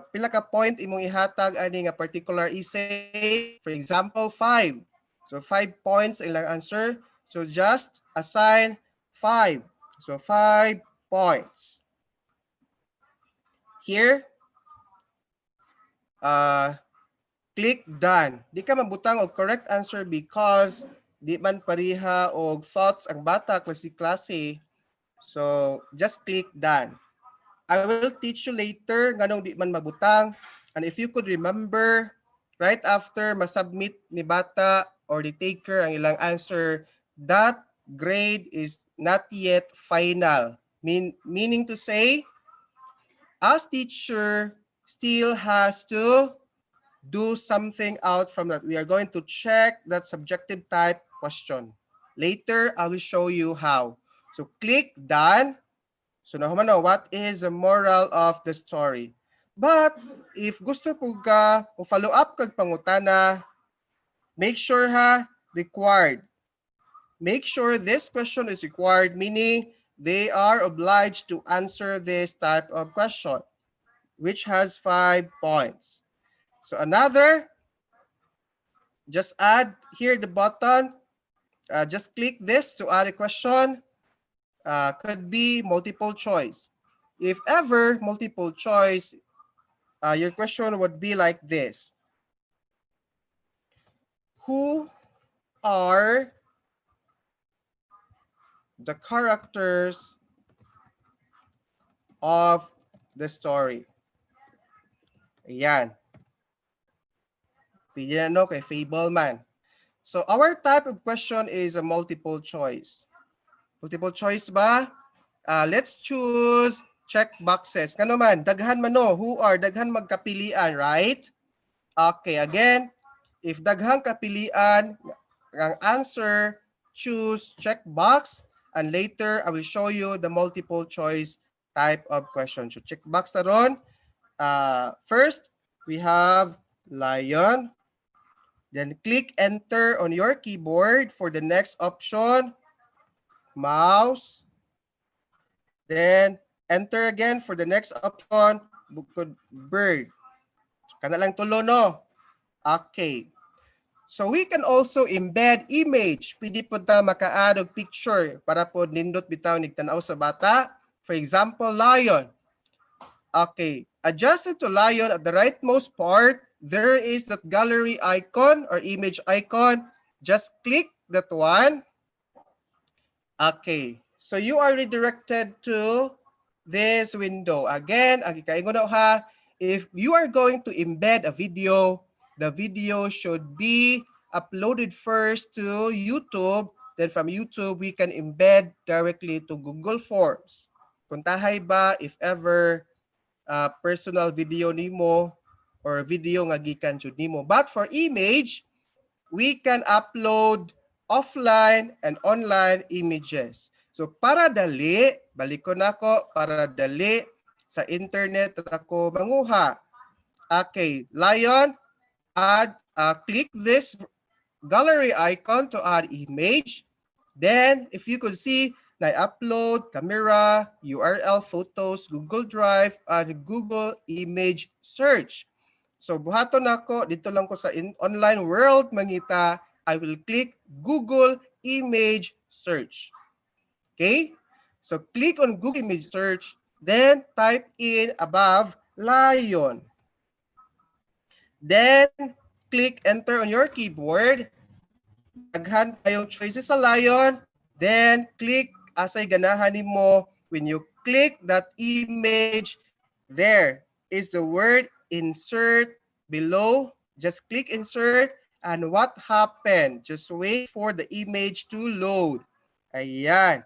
Pila ka point imong ihatag ani nga particular essay, for example 5. So 5 points ilang answer, so just assign 5, so 5 points. Here click done. Di ka mabutang og correct answer because di man pariha og thoughts ang bata klase-klase, so just click done. I will teach you later nganong di man mabutang. And if you could remember, right after masubmit ni bata or the taker ang ilang answer, that grade is not yet final. Meaning to say, as teacher still has to do something out from that. We are going to check that subjective type question. Later, I will show you how. So click done. So nahuman what is the moral of the story? But if gusto po ka o follow up kag pangutana, make sure required. Make sure this question is required, meaning they are obliged to answer this type of question, which has 5 points. So another, just add here the button, just click this to add a question. Could be multiple choice. If ever multiple choice, your question would be like this. Who are the characters of the story? Ayan. Pili na no kay Fableman. So our type of question is a multiple choice. Multiple choice ba? Let's choose check boxes. Kano man, daghan man no, who are daghan magkapilian, right? Okay, again, if daghan kapilian, ang answer, choose check box, and later I will show you the multiple choice type of question. So check box na ron. First, we have lion. Then click enter on your keyboard for the next option. Mouse, then enter again for the next option, bird. Kana lang tulo no. Okay. So we can also embed image. Pwede po ta maka-add og picture para po nindot bitaw nigtanaw sa bata. For example, lion. Okay, adjusted to lion at the rightmost part, there is that gallery icon or image icon. Just click that one. Okay, so you are redirected to this window. Again, ang ikaingon na ha, if you are going to embed a video, the video should be uploaded first to YouTube. Then from YouTube, we can embed directly to Google Forms. Kuntahay ba, if ever, personal video nimo or video nga gikan jud nimo. But for image, we can upload offline and online images. So para dali, balik ko nako, para dali sa internet ako manguha. Okay, lion, add, click this gallery icon to add image. Then if you could see, na upload, camera, URL, photos, Google Drive, and Google Image Search. So buhaton nako dito lang ko sa online world mangita, I will click Google Image Search. Okay? So click on Google Image Search, then type in above lion. Then click enter on your keyboard. Daghan kayong choices sa lion, then click asay ganahan nimo. When you click that image, there is the word insert below. Just click insert, and what happened? Just wait for the image to load. Ayan.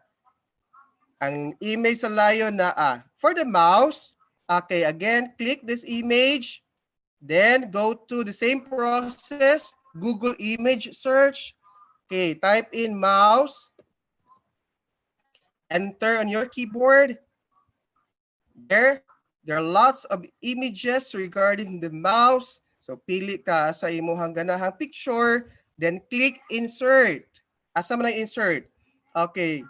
Ang image sa lion na For the mouse, okay, again, click this image. Then go to the same process, Google Image Search. Okay, type in mouse. Enter on your keyboard. There are lots of images regarding the mouse. So pili ka sa imuhang ganahang picture, then click insert. Asa man ang insert? Okay,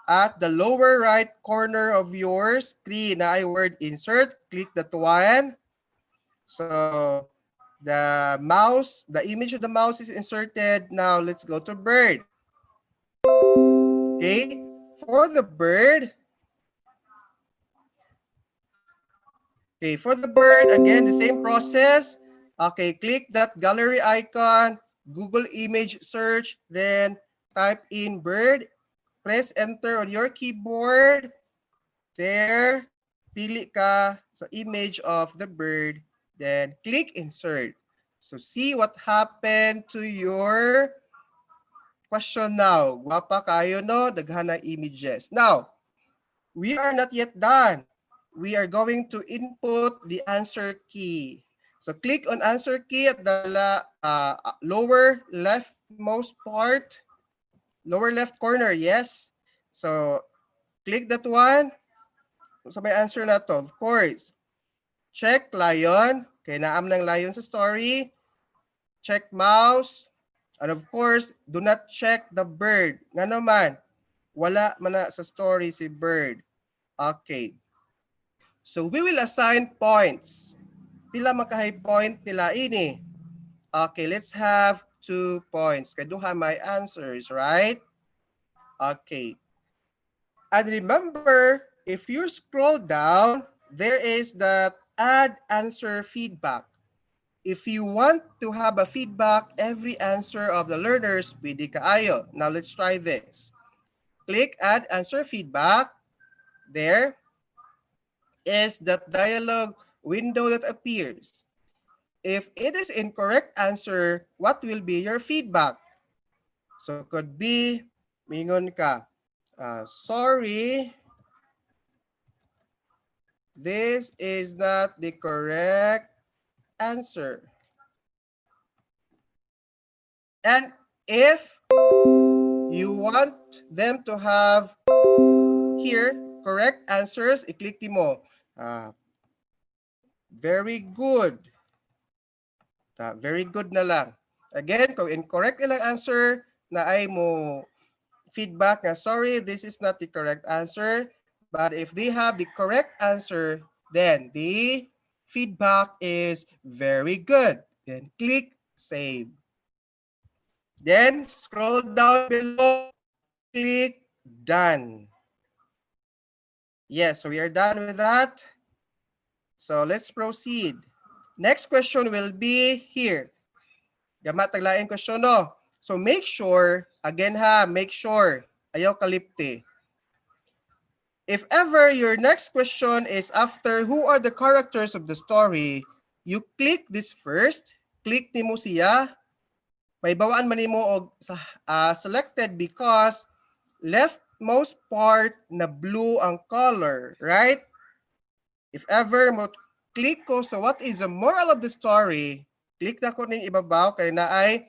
at the lower right corner of your screen na ay word insert, click that one. So the mouse, the image of the mouse is inserted. Now let's go to bird. Okay. For the bird, again, the same process. Okay, click that gallery icon, Google Image Search, then type in bird, press enter on your keyboard. There, pili ka sa image of the bird, then click insert. So see what happened to your question now. Guwapa kayo no, daghan ng images. Now, we are not yet done. We are going to input the answer key. So click on answer key at the lower leftmost part, lower left corner, yes. So click that one. So may answer na to, of course. Check lion. Kaya naam ng lion sa story. Check mouse. And of course, do not check the bird. Nga naman, wala man na sa story si bird. Okay. So we will assign points. Pila makahay point nila ini? Okay, let's have 2 points. Kaduha my answers, right? Okay. And remember, if you scroll down, there is that add answer feedback. If you want to have a feedback every answer of the learners, pwede kaayo. Now let's try this. Click add answer feedback. There is that dialog window that appears. If it is incorrect answer, what will be your feedback? So could be, mingon ka, sorry, this is not the correct answer. And if you want them to have here correct answers, i-click mo. Very good. Very good na lang. Again, kung incorrect ilang answer, na ay mo feedback na sorry, this is not the correct answer. But if they have the correct answer, then the feedback is very good. Then click save. Then scroll down below, click done. Yes, so we are done with that. So let's proceed. Next question will be here. Gama taglaing question no. So make sure, again ha, make sure, ayaw kalipte. If ever your next question is after who are the characters of the story, you click this first, click nimo siya, may bawaan man nimo og selected because leftmost part na blue ang color, right? If ever mo click ko sa what is the moral of the story, click na ko ning ibabaw kay na ay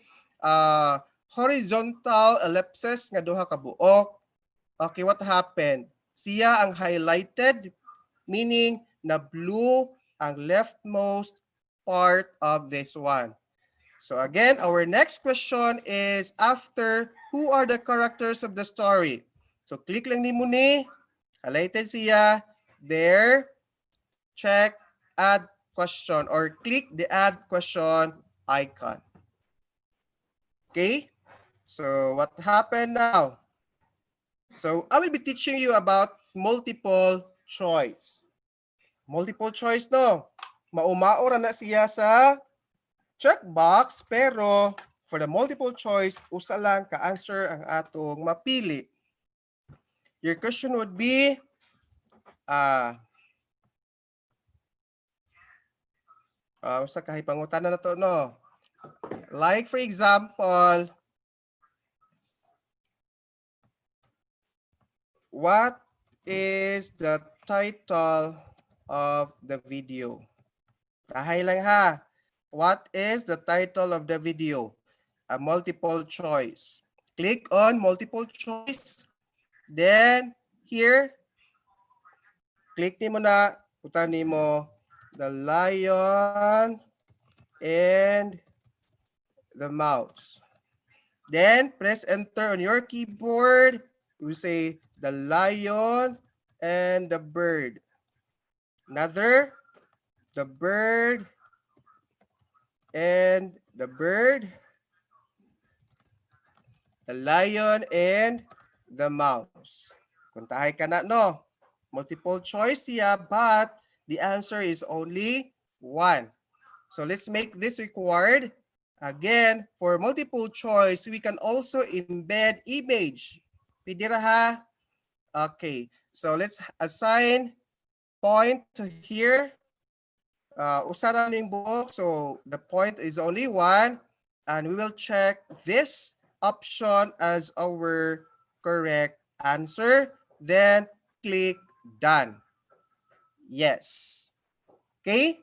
horizontal ellipses nga duha ka buok. Okay, what happened? Siya ang highlighted, meaning na blue ang leftmost part of this one. So again, our next question is after who are the characters of the story? So click lang nimo ni, highlighted siya, there, check, add question, or click the add question icon. Okay, so what happened now? So I will be teaching you about multiple choice. Multiple choice no. Maumaora na siya sa checkbox pero for the multiple choice, usa lang ka answer ang atong mapili. Your question would be usa ka pangutana na to no. Like for example, what is the title of the video? Tahay lang ha. What is the title of the video? A multiple choice. Click on multiple choice. Then here, click nimo na, puta nimo The Lion and the Mouse. Then press enter on your keyboard. You say The Lion and the Bird. Another, The Bird and the Bird. The Lion and the Mouse. Kuntahay ka na, no? Multiple choice siya, but the answer is only one. So let's make this required. Again, for multiple choice, we can also embed image. Pwede ra ha? Okay, so let's assign point to here. Usara ning buok, so the point is only one. And we will check this option as our correct answer. Then click done. Yes. Okay.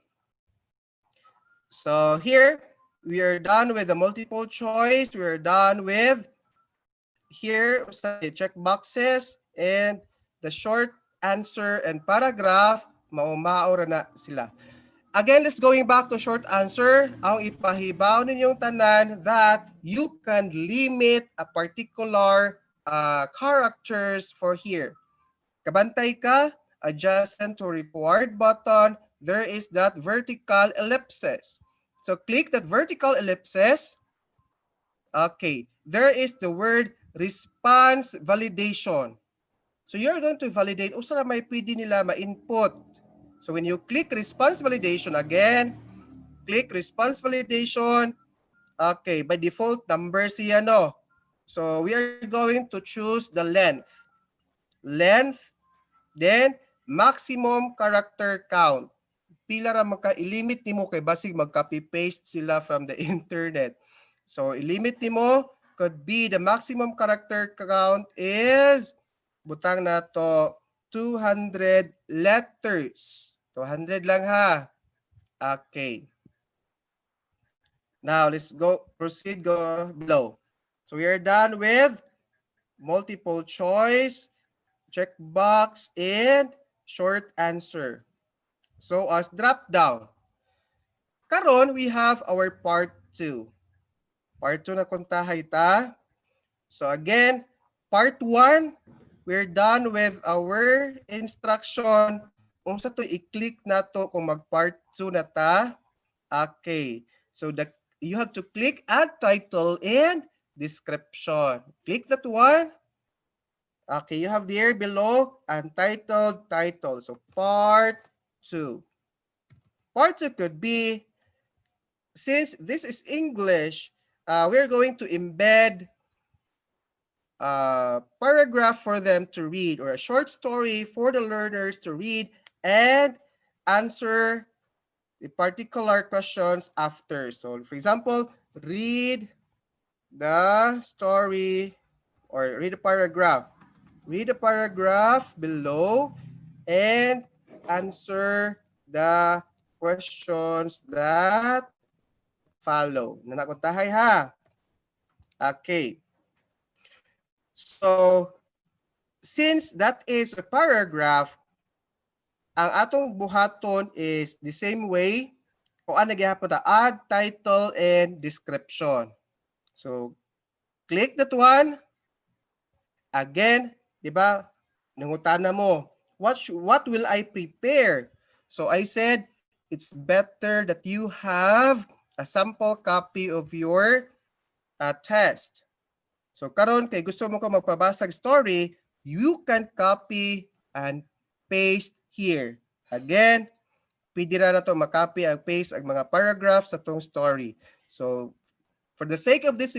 So here we are done with the multiple choice. We are done with here check boxes and the short answer and paragraph. Maumaora na sila. Again, let's going back to short answer. Ang ipahibaw ninyong tanan that you can limit a particular characters for here. Kabantay ka, adjacent to required button, there is that vertical ellipses. So click that vertical ellipses. Okay, there is the word response validation. So you're going to validate, usa na may pwede nila ma-input. So when you click response validation again, click response validation. Okay, by default number siya no. So we are going to choose the length. Length, then maximum character count. Pila ra maka-ilimit nimo kay basig mag-copy paste sila from the internet. So ilimit nimo could be the maximum character count is butang na to 200 letters. 200 lang ha. Okay. Now let's go below. So we are done with multiple choice, checkbox, and short answer. So as drop down. Karon we have our part 2. Part 2 na kuntahay ta. So again, part 1, we're done with our instruction. Unsa to i-click na to kung mag part 2 na ta. Okay. So you have to click add title and description. Click that one. Okay, you have there below untitled title. So part 2. Part 2 could be, since this is English, we're going to embed a paragraph for them to read, or a short story for the learners to read and answer the particular questions after. So for example, read the story or read a paragraph. Read the paragraph below and answer the questions that follow. Nanakuntahay ha. Okay. So, since that is a paragraph, ang atong buhaton is the same way kung ano gyapon ta, add title and description. So, click that one. Again, di ba? Nangutana mo, what will I prepare? So I said, it's better that you have a sample copy of your test. So karon kay gusto mo ko magpabasag story, you can copy and paste here. Again, pwede na to makopy and paste ang mga paragraphs sa tong story. So for the sake of this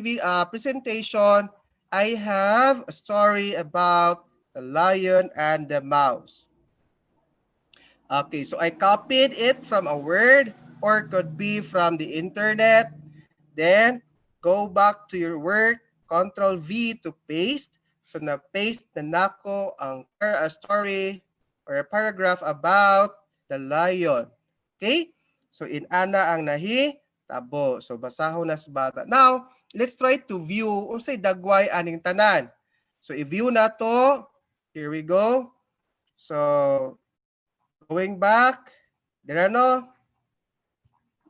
presentation, I have a story about the lion and the mouse. Okay, so I copied it from a Word or could be from the internet. Then go back to your Word, Control V to paste. So na-paste na nako ang a story or a paragraph about the lion. Okay? So in ana ang nahi tabo. So basahon na sa bata. Now, let's try to view unsay dagway aning tanan. So i-view na to. Here we go. So going back. There no.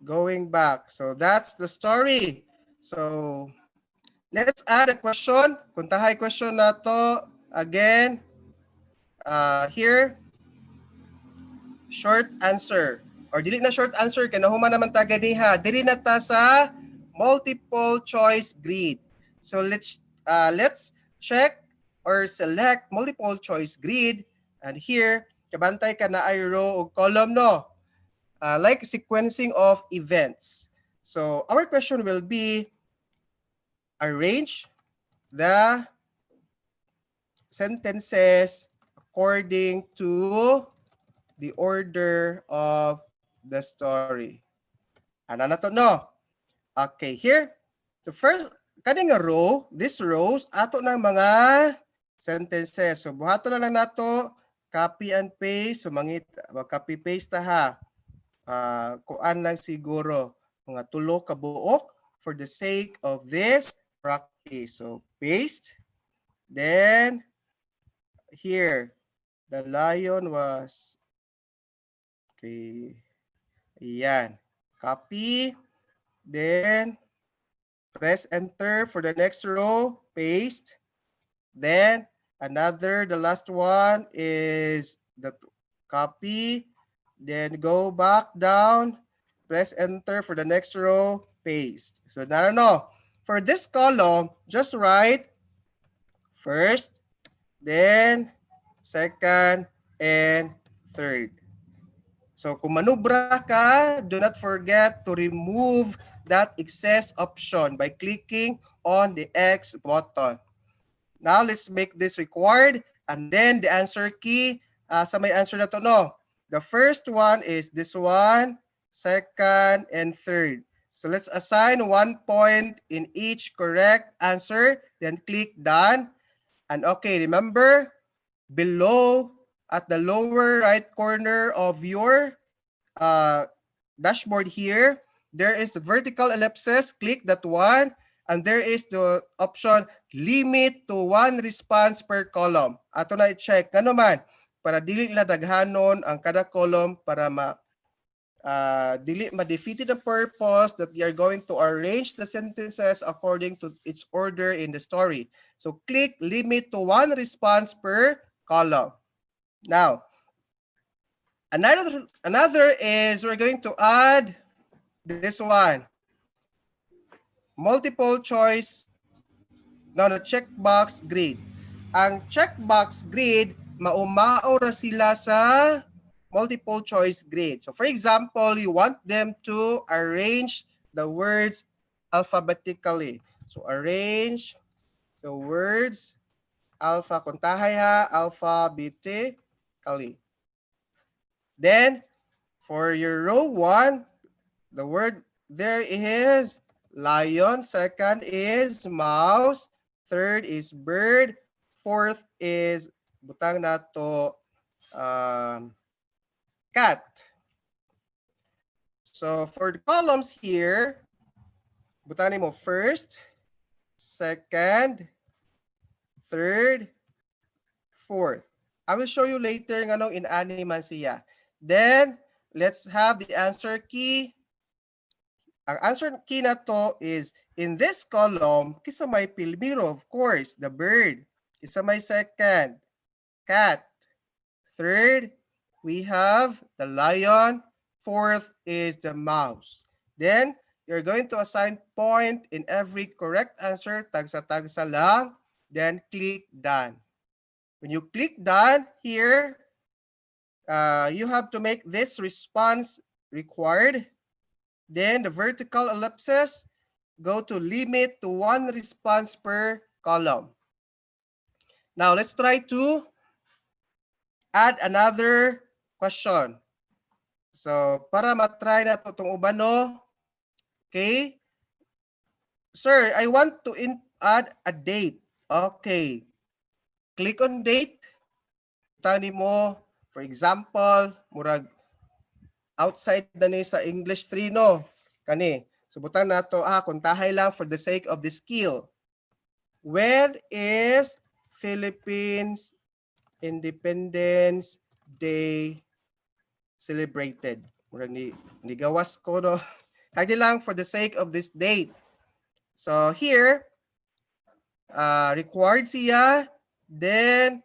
Going back. So that's the story. So let's add a question. Kuntahay question na to again. Here. Short answer. Or dili na short answer kay nahuman naman ta ganiha. Dili na ta sa multiple choice grid. So let's check or select multiple choice grid, and here kabantay ka na ay row o column no. Like sequencing of events. So our question will be, arrange the sentences according to the order of the story. Ano na to no? Okay, here, the first, kaning row, this rows, ato ng mga sentences. So, buhato na lang nato, copy and paste. So, copy paste ta ha. Kuan lang siguro, mga tulo ka buok for the sake of this practice. So, paste. Then, here, the lion was, okay, ayan. Copy. Then, press enter for the next row, paste. Then, the last one is the copy. Then, go back down, press enter for the next row, paste. So, no. For this column, just write first, then, second, and third. So, kung manubra ka, do not forget to remove that excess option by clicking on the X button. Now, let's make this required, and then the answer key, sa may answer na to, no? The first one is this one, second, and third. So, let's assign 1 point in each correct answer, then click done. And okay, remember, below, at the lower right corner of your dashboard here, there is the vertical ellipsis. Click that one. And there is the option limit to 1 response per column. Ato na i-check. Ano man, para dili na daghanon ang kada column para dili ma-defeated the purpose that you are going to arrange the sentences according to its order in the story. So click limit to 1 response per column. Now, another is we're going to add this one. Multiple choice No, the checkbox grid. Ang checkbox grid, maumao ra sila sa multiple choice grid. So for example, you want them to arrange the words alphabetically. So arrange the words kontahay ha, alphabetically. Then for your row 1, the word there is lion, second is mouse, third is bird, fourth is butang nato cat. So for the columns here, butang mo first, second, third, fourth. I will show you later ng anong inaniman siya. Then let's have the answer key. Ang answer key na to is in this column, kisa may pilbiro, of course, the bird. Kisa may second, cat. Third, we have the lion. Fourth is the mouse. Then, you're going to assign point in every correct answer, tagsa-tagsa lang. Then, click done. When you click done here, you have to make this response required. Then the vertical ellipses, go to limit to 1 response per column. Now let's try to add another question. So para matry na itong uban, no? Okay. Sir, I want to add a date. Okay. Click on date. Tani mo, for example, murag outside na ni sa English 3, no? Kani. Subutan na to, kontahay lang for the sake of the skill. When is Philippines Independence Day celebrated? Murag ni gawas ko, no? Kaya lang for the sake of this date. So here, required siya, then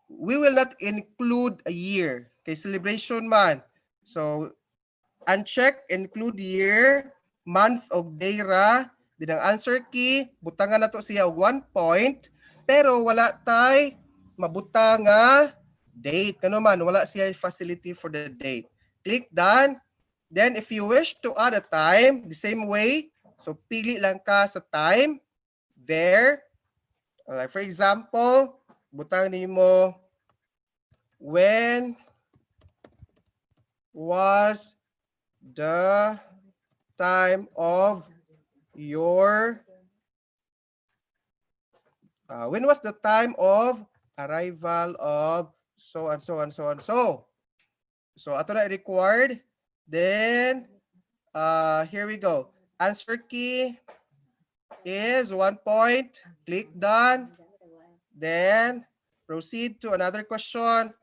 we will not include a year. Kay celebration man. So, uncheck, include year, month, o day ra. Din ang answer key, butangan na to siya 1 point, pero wala tay mabutang nga date. Kano man, wala siya facility for the date. Click done. Then, if you wish to add a time, the same way, so pili lang ka sa time, there. Like for example, butang nimo, when was the time of your when was the time of arrival of so and so and so and so. So ato na required. Then here we go. Answer key is 1 point. Click done. Then proceed to another question.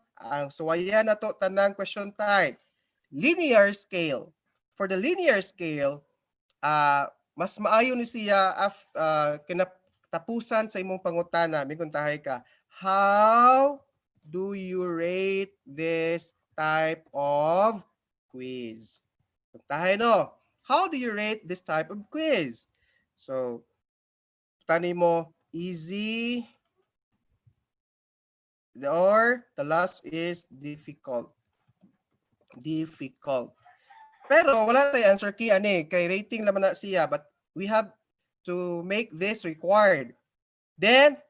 So ayan na to tanang question type. Linear scale. For the linear scale, mas maayo ni siya kinatapusan sa imong pangutana. May kuntahay ka. How do you rate this type of quiz? Kuntahay, no? How do you rate this type of quiz? So, tani mo, easy, or the last is difficult. Difficult. Pero wala tayo answer key ani kay rating naman na siya, but we have to make this required. Then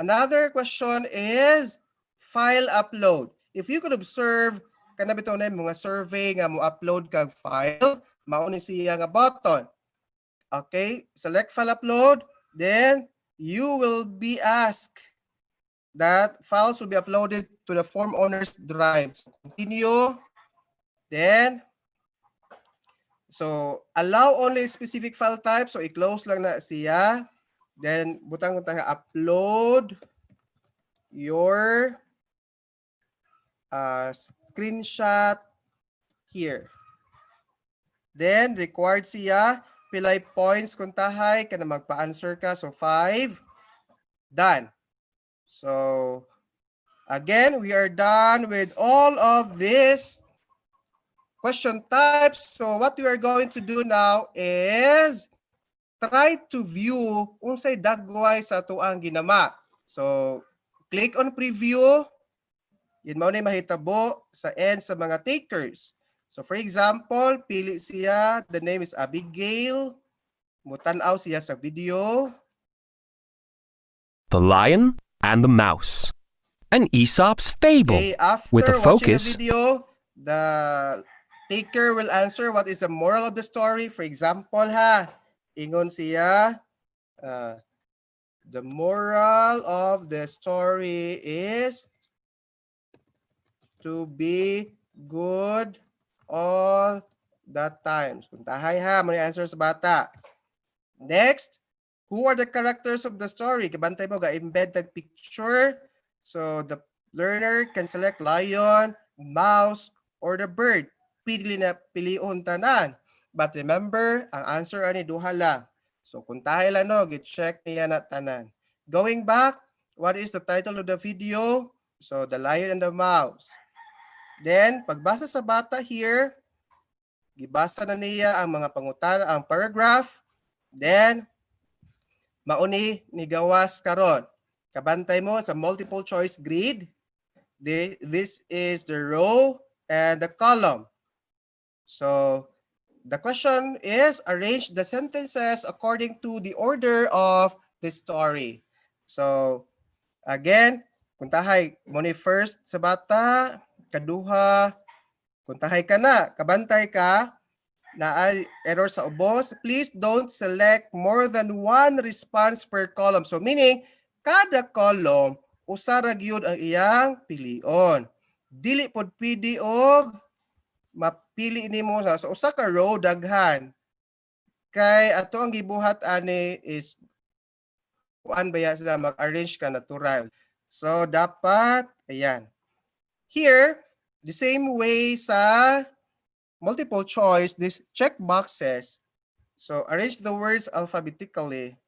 another question is file upload. If you could observe kana bitaw na mga survey nga mo upload kag file, mao ni siya nga button. Okay, select file upload, then you will be asked that files will be uploaded to the form owner's drive. So continue. Then, so allow only specific file type. So i-close lang na siya. Then, butang tayo upload your screenshot here. Then, required siya. Pilay points kuntahay kana magpa-answer ka. So 5. Done. So, again, we are done with all of this question types. So what we are going to do now is try to view unsay dagway sa tuang ginama. So, click on preview. Yan mao na mahitabo sa end sa mga takers. So for example, pili siya, the name is Abigail. Mutanaw siya sa video. The Lion and the Mouse. An Aesop's Fable. Okay, after with a watching focus. the video, the taker will answer what is the moral of the story. For example, ingon siya, the moral of the story is to be good all the times. Puntahay mo yung answer sa bata. Next, who are the characters of the story? Kabantay mo, ga-embed the picture. So the learner can select lion, mouse, or the bird. Piliun tanan. But remember, ang answer ani duha lang. So kung tayo lang gi-check niya na tanan. Going back, what is the title of the video? So the Lion and the Mouse. Then pagbasa sa bata here, gibasa na niya ang mga pangutana, ang paragraph. Then mauni ni gawas karon. Kabantay mo sa multiple choice grid. This is the row and the column. So the question is arrange the sentences according to the order of the story. So again, kuntahay mo ni first sa bata, kaduha, kuntahay ka na, kabantay ka, na error sa ubos. Please don't select more than one response per column. So meaning, kada column, usara gyud ang iyang pilion. Dili pod pwede og mapili nimo sa usa ka row daghan. Kay ato ang gibuhat ani is kuan baya sila mag-arrange ka natural. So dapat ayan. Here, the same way sa multiple choice, this check boxes. So arrange the words alphabetically.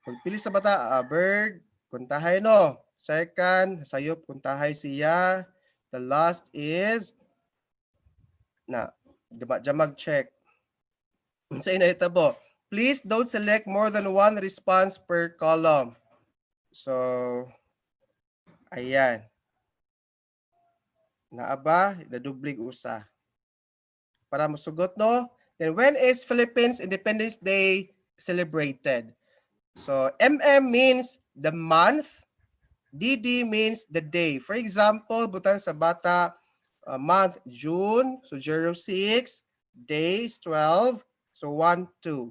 Pagpili sa bata, bird, kuntahay no. Second, sayop, kuntahay siya. The last is, jamag check. Sa inahitabo, please don't select more than one response per column. So, ayan. Naaba, nadublig usa. Para masugot no. Then when is Philippines Independence Day celebrated? So MM means the month, DD means the day. For example, butang sa bata, month June, so 06, days 12, so 1, 2.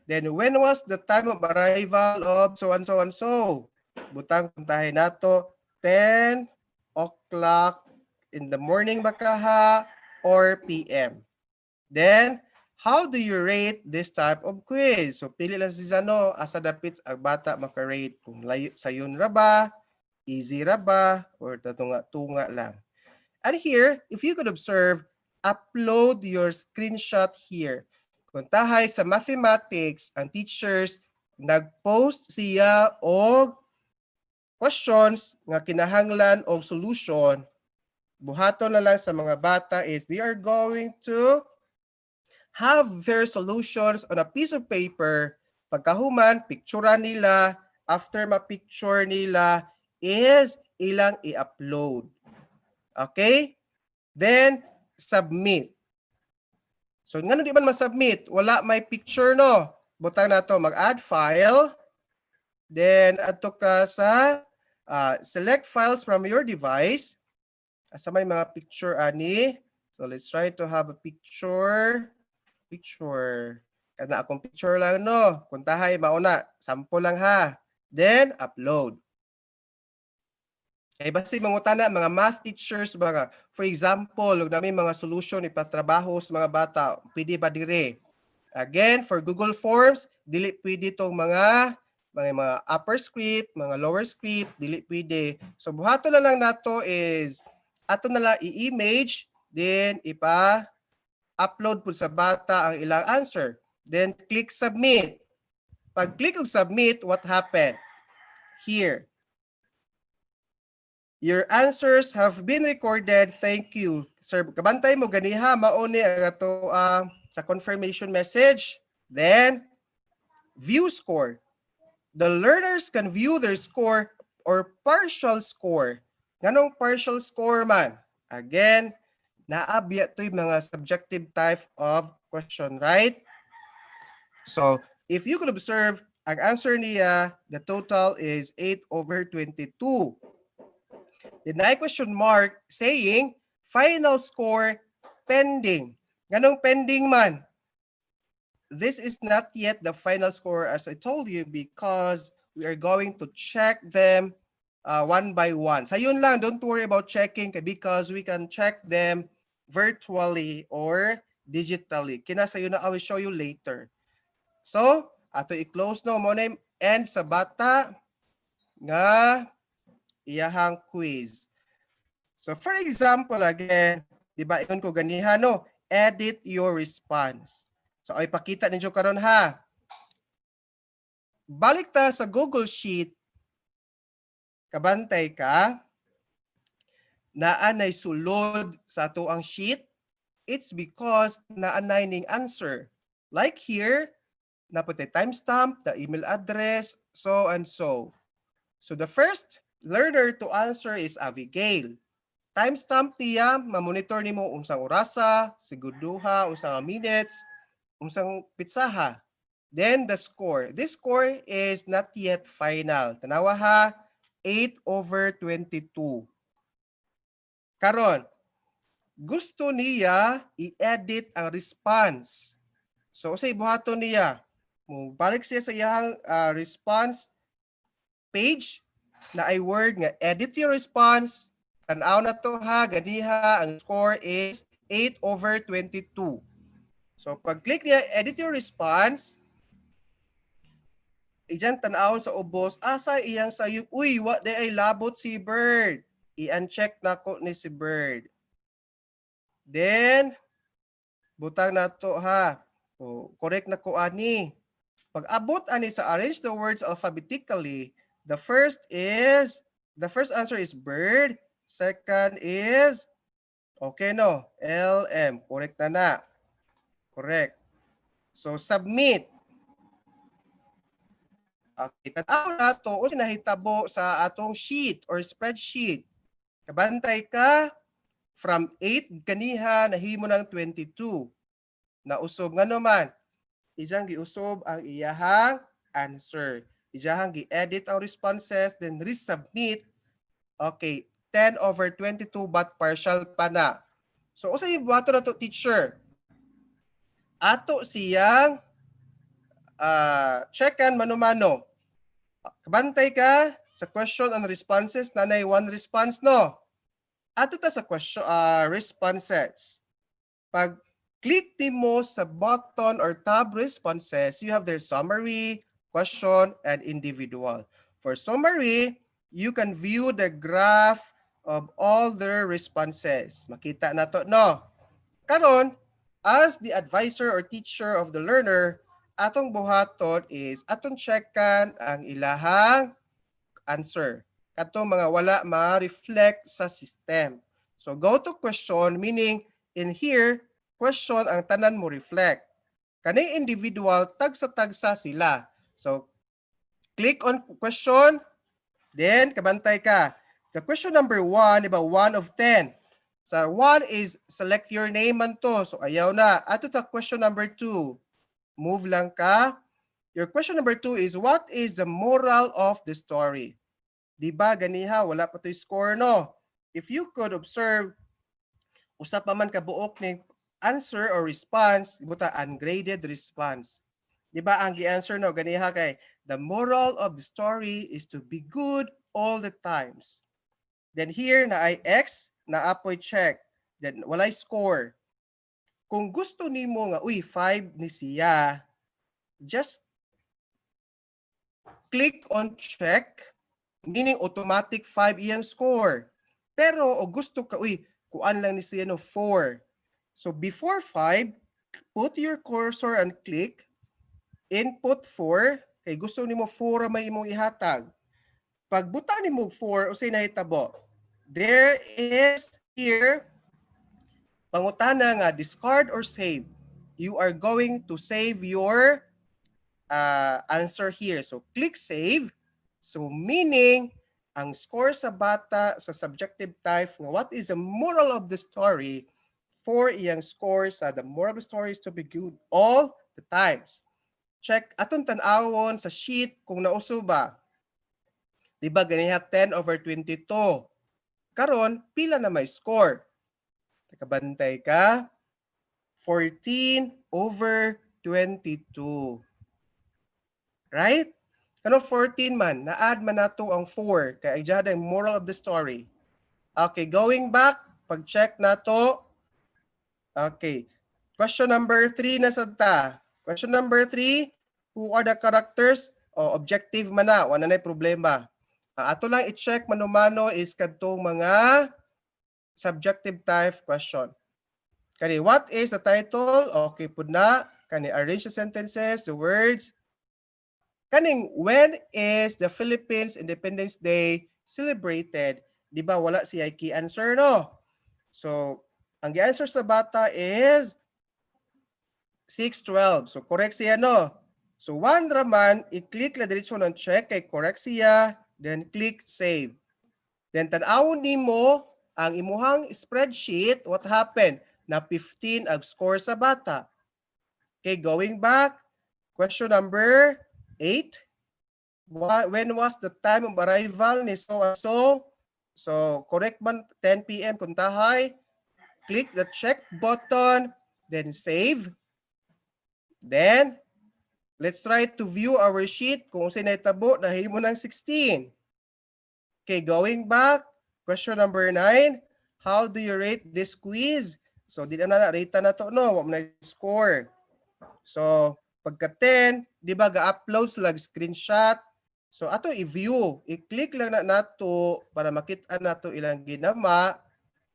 Then when was the time of arrival of so and so and so? Butang puntahin nato 10 o'clock in the morning bakaha or PM. Then how do you rate this type of quiz? So pili lang si Zano, asa dapit ang bata maka-rate kung sayon ra ba, easy ra ba, or tunga-tunga lang. And here, if you could observe, upload your screenshot here. Kung tahay sa mathematics, ang teachers nag-post siya og questions nga kinahanglan og solution. Buhaton na lang sa mga bata is they are going to have their solutions on a piece of paper. Pagkahuman, picturean nila. After ma-picture nila is ilang i-upload. Okay? Then, submit. So, nga di man ma-submit? Wala may picture, no? Butang na to, mag-add file. Then, ato ka sa select files from your device. Asa may mga picture ani. So, let's try to have a picture. Kana akong picture lang no. Kuntahay mauna, sample lang ha. Then upload. Kay basi mangutana mga math teachers mga for example, ug nami mga solution ipatrabaho sa mga bata, pwede ba dire? Again, for Google Forms, dili pwede tong mga upper script, mga lower script, dili pwede. So buhaton na lang nato is ato na lang i-image, then upload po sa bata ang ilang answer. Then click submit. Pag click og submit, what happened? Here. Your answers have been recorded. Thank you. Sir, kabantay mo ganiha mauni ang ato sa confirmation message. Then View score. The learners can view their score or partial score. Ganong partial score man? Again, naabya to yung mga subjective type of question, right? So, if you could observe, ang answer niya, the total is 8/22. The next question mark saying, final score pending. Ganong pending man? This is not yet the final score as I told you because we are going to check them one by one. So yun lang, don't worry about checking because we can check them virtually or digitally. Kinasa yun na I will show you later. So, ato i-close no mo na end sa bata nga iyahang quiz. So for example again, di ba ingon ko ganiha no, edit your response. So ay pakita ninyo karon ha. Balik ta sa Google Sheet. Kabantay ka. Naanay sulod sa ato ang sheet. It's because naanay ning answer. Like here, naputi timestamp, the email address, so and so. So the first learner to answer is Abigail. Timestamp niya, mamonitor nimo unsang orasa, seguduha, unsang minutes, unsang pitsaha. Then the score. This score is not yet final. Tanawa ha, 8/22. Karon, gusto niya i-edit ang response. So sa ibuhaton niya, balik siya sa iyang response page na ay word nga edit your response. Tanaw na to ha, ganiha, ang score is 8/22. So pag-click niya, edit your response, iyan tanawon sa ubos, asa iyang sayop, uy, what day ay labot si Bird. I-uncheck na ko ni si Bird. Then, butang na to ha. So, correct na ko ani. Pag abot ani sa arrange the words alphabetically, the first answer is Bird. Second is, okay no, LM. Correct na. Correct. So, submit. Okay, tanaw na to o sinahitabo sa atong sheet or spreadsheet. Kabantay ka, from 8 kaniha nahimo ng 22. Nausob nga naman, ijang giusob ang iyahang answer. Ijahang gi-edit ang responses, then resubmit. Okay, 10/22 but partial pa na. So, usay buhaton na to teacher. Ato siyang checkan mano-mano. Kabantay ka sa question and responses, nanay one response no. Ato ta sa question responses. Pag click mo sa button or tab responses, you have their summary, question, and individual. For summary, you can view the graph of all their responses. Makita na to no. Karon, as the advisor or teacher of the learner, atong buhaton is atong checkan ang ilahang answer. Katong mga wala ma-reflect sa system. So go to question, meaning in here, question ang tanan mo reflect. Kaning individual, tagsa-tagsa sila. So click on question, then kabantay ka. The question number 1, diba 1 of 10. So 1 is select your name man to. So ayaw na. Ato ta question number 2. Move lang ka. Your question number 2 is what is the moral of the story? Diba ganiha, wala pa to score no. If you could observe, usa pa man ka buok ning answer or response, buta ungraded response. Diba ang gi-answer no ganiha kay the moral of the story is to be good all the times. Then here na ay X na apoy check. Then walay score. Kung gusto nimo nga uy 5 ni siya, just click on check, meaning automatic 5 iyang score. Pero o gusto ka uy kuan lang ni siya no 4. So before 5, put your cursor and click input 4 kay gusto nimo 4 may imong ihatag. Pag buta nimo 4 usay nahitabo. There is here pangutana nga discard or save. You are going to save your answer here. So click save. So meaning, ang score sa bata sa subjective type nga what is the moral of the story for iyang score sa the moral of the story is to be good all the times. Check atong tan-awon sa sheet kung nauso ba. Diba ganiha 10/22. Karon pila na may score? Nakabantay ka? 14/22. Right? Kano 14 man, na-add man nato ang 4 kay ijada ang moral of the story. Okay, going back, pag-check nato. Okay. Question number 3 na sadta. Question number 3, who are the characters? Objective man na, wala na problema. Ato lang i-check manumano is kadtong mga subjective type question. Kani, what is the title? Okay po na. Kani, arrange the sentences, the words. Kaning, when is the Philippines Independence Day celebrated? Di ba wala si key answer, no? So, ang answer sa bata is 6/12. So, correct siya, no? So, one raman, i-click la diretso ng check kay correct siya, then click save. Then, tanawon nimo ang imuhang spreadsheet, what happened? Na 15 ang score sa bata. Okay, going back, question number 8. When was the time of arrival ni so-and-so? So, correct man 10 p.m. kung tahay. Click the check button, then save. Then, let's try to view our sheet kung saan naitabo na himo ng 16. Okay, going back, question number 9. How do you rate this quiz? So, di na rate na to, no? Wala na score. So, pagka 10, di ba ga-upload sila screenshot. So, ato i-view. I-click lang na nato para makita nato ilang ginama.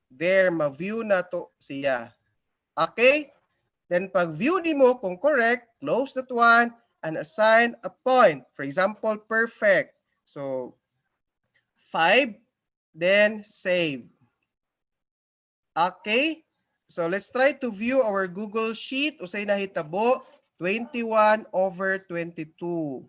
There, ma-view nato siya. Okay? Then, pag-view nimo kung correct, close that one and assign a point. For example, perfect. So, 5, then save. Okay? So, let's try to view our Google Sheet. Usay nahitabo, 21/22.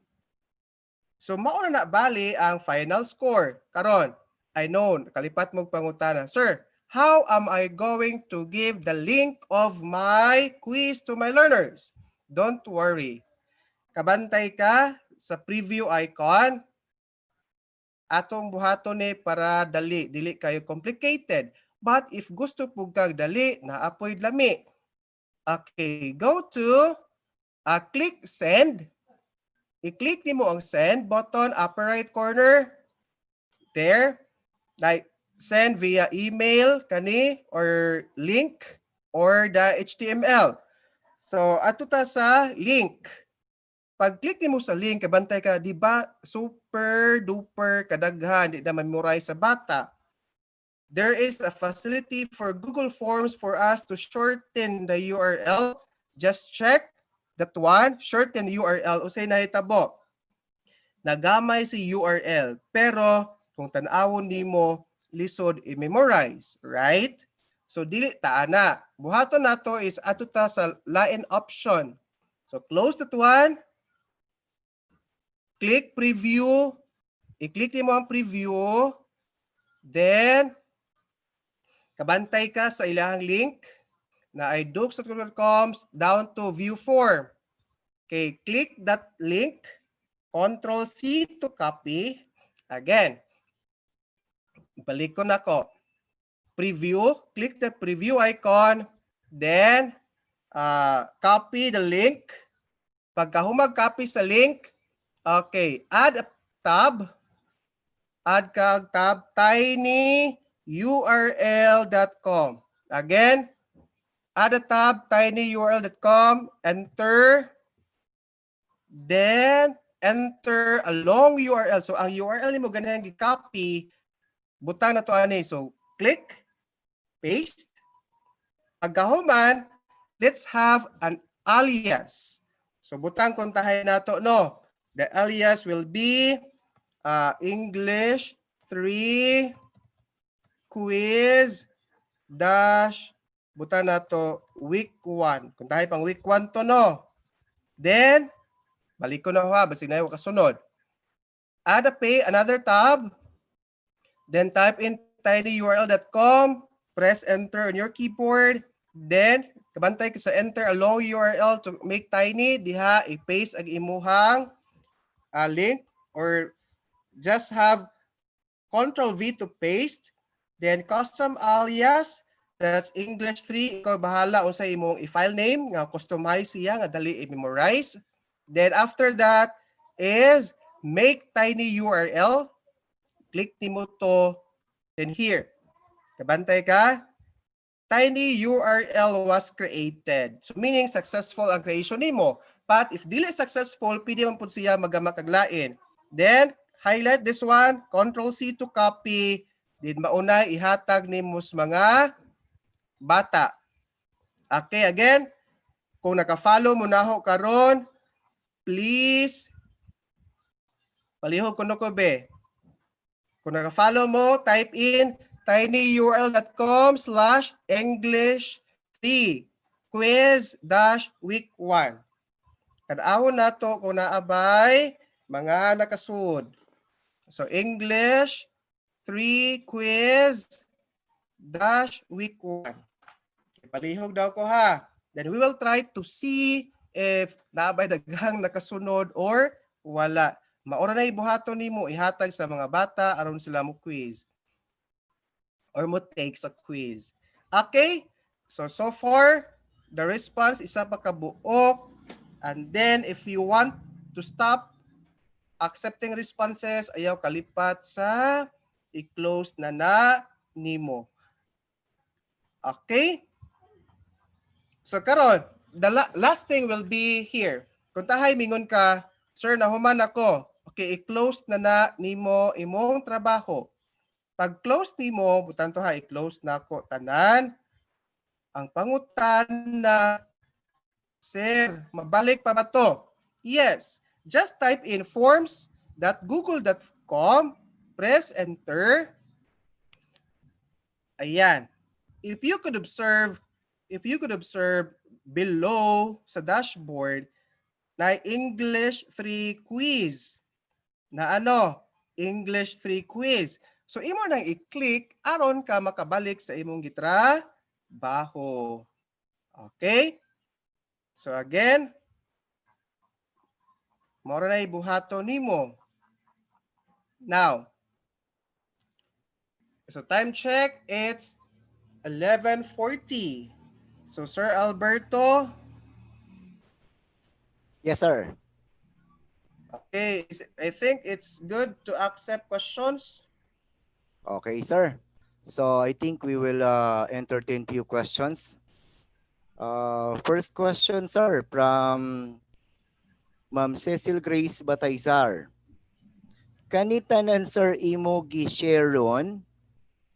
So, mauna na bali ang final score. Karon, I know, kalipat mo pangutana. Sir, how am I going to give the link of my quiz to my learners? Don't worry. Kabantay ka sa preview icon. Atong buhaton ni para dali. Dili kayo complicated. But if gusto po kag dali, naapoy lami. Okay, go to click send. I-click nimo ang send button, upper right corner. There. Like, send via email, kani, or link, or the HTML. So, ato ta sa link. Pag-click nimo sa link, kabantay ka, di ba, super duper kadaghan, di na memorize sa bata. There is a facility for Google Forms for us to shorten the URL. Just check that one, shorten URL. Usay nahitabo. Nagamay si URL. Pero, kung tanawon nimo, lisod i-memorize. Right? So, dili taana. Buhaton nato is ato ta sa line option. So, close that one. Click preview. I-click nimo ang preview. Then, kabantay ka sa ilahang link na idux.com down to view form. Okay, click that link. Control-C to copy. Again, balik ko na ko. Preview. Click the preview icon. Then, copy the link. Pagka humag-copy sa link, okay, add a tab. Add kag tab tinyurl.com. Again, add a tab tinyurl.com. Enter. Then, enter a long URL. So, ang URL ni mo ganyan i-copy. Butang na to ani. So, click. Paste. Pagkahuman, let's have an alias. So, butang kontahin na to, no? The alias will be English 3 quiz dash butang na to week 1. Kontahin pang week 1 to, no? Then, Balik ko na ha, basig na yung kasunod. Add another tab, then type in tinyurl.com, press enter on your keyboard, then kabantay ka sa enter along URL to make tiny, diha i-paste ang imuhang link, or just have Control V to paste, then custom alias, that's English 3, ikaw bahala unsa imong i-file name, nga customize siya, nga dali i-memorize. Then after that is make tiny URL, click nimo to, then here, kabantay ka, tiny URL was created. So meaning successful ang creation nimo. But if dili successful, pwede man pud siya magamakaglain. Then highlight this one, Control C to copy, then mauna ihatag nimo sa mga bata. Okay, again, kung naka-follow mo na ho karon, please palihog kuno ko be. Kung naka-follow mo, type in tinyurl.com/English3 quiz-week1. Kadawon nato kung naabay mga nakasud. So English 3 quiz-week1. Palihog daw ko ha. Then we will try to see if naabay daghang nakasunod or wala. Maura na ibuhaton nimo ihatag sa mga bata aron sila mo quiz or mo take sa quiz. Okay? So far, the response isa pa ka buok. And then if you want to stop accepting responses, ayaw kalipat sa i-close na nimo. Okay? So karon, the last thing will be here. Kung tahay mingon ka, sir, nahuman ako. Okay, i-close na nimo imong trabaho. Pag close nimo, butan to ha, i-close na ko tanan. Ang pangutan na, sir, mabalik pa ba to? Yes. Just type in forms.google.com, press enter. Ayan. If you could observe below sa dashboard na English free quiz. Na English free quiz. So imo nang i-click aron ka makabalik sa imong gitrabaho. Okay? So again, mora na ibuhato nimo. Now, so time check, it's 11:40. So Sir Alberto. Yes, sir. Okay, I think it's good to accept questions. Okay, sir. So I think we will entertain few questions. First question, sir, from Ma'am Cecil Grace Bataizar. Kanitanan, sir, imo gi-share ron?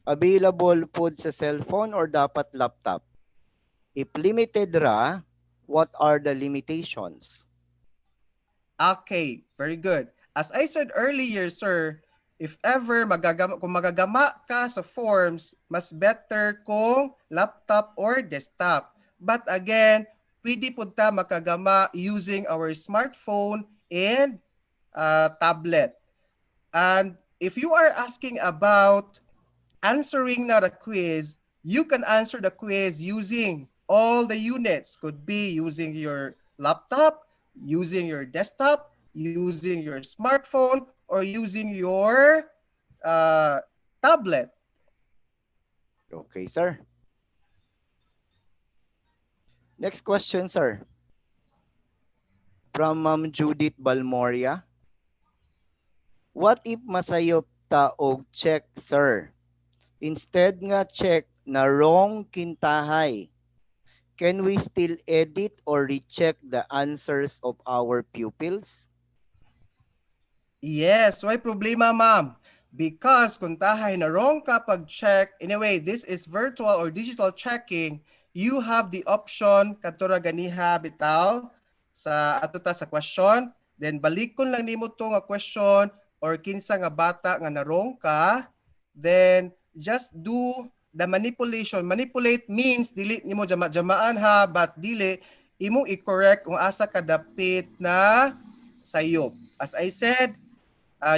Available pod sa cellphone or dapat laptop? If limited ra, what are the limitations? Okay, very good. As I said earlier, sir, if ever kung magagama ka sa forms, mas better kung laptop or desktop. But again, pwede po ta makagama using our smartphone and tablet. And if you are asking about answering now the quiz, you can answer the quiz using all the units. Could be using your laptop, using your desktop, using your smartphone, or using your tablet. Okay, sir. Next question, sir. From Ma'am Judith Balmoria. What if masayop ta og check, sir? Instead nga check na wrong kintahay. Can we still edit or recheck the answers of our pupils? Yes, why problema, ma'am? Because kung tahay na wrong ka pag-check, anyway, this is virtual or digital checking, you have the option kadto ganiha bitaw sa atuta sa question, then balikon lang nimo to nga question or kinsa nga bata nga na wrong ka, then just do the manipulation. Manipulate means dili nimo jamaan ha, but dili imo i-correct kung asa ka dapit na sayop. As I said,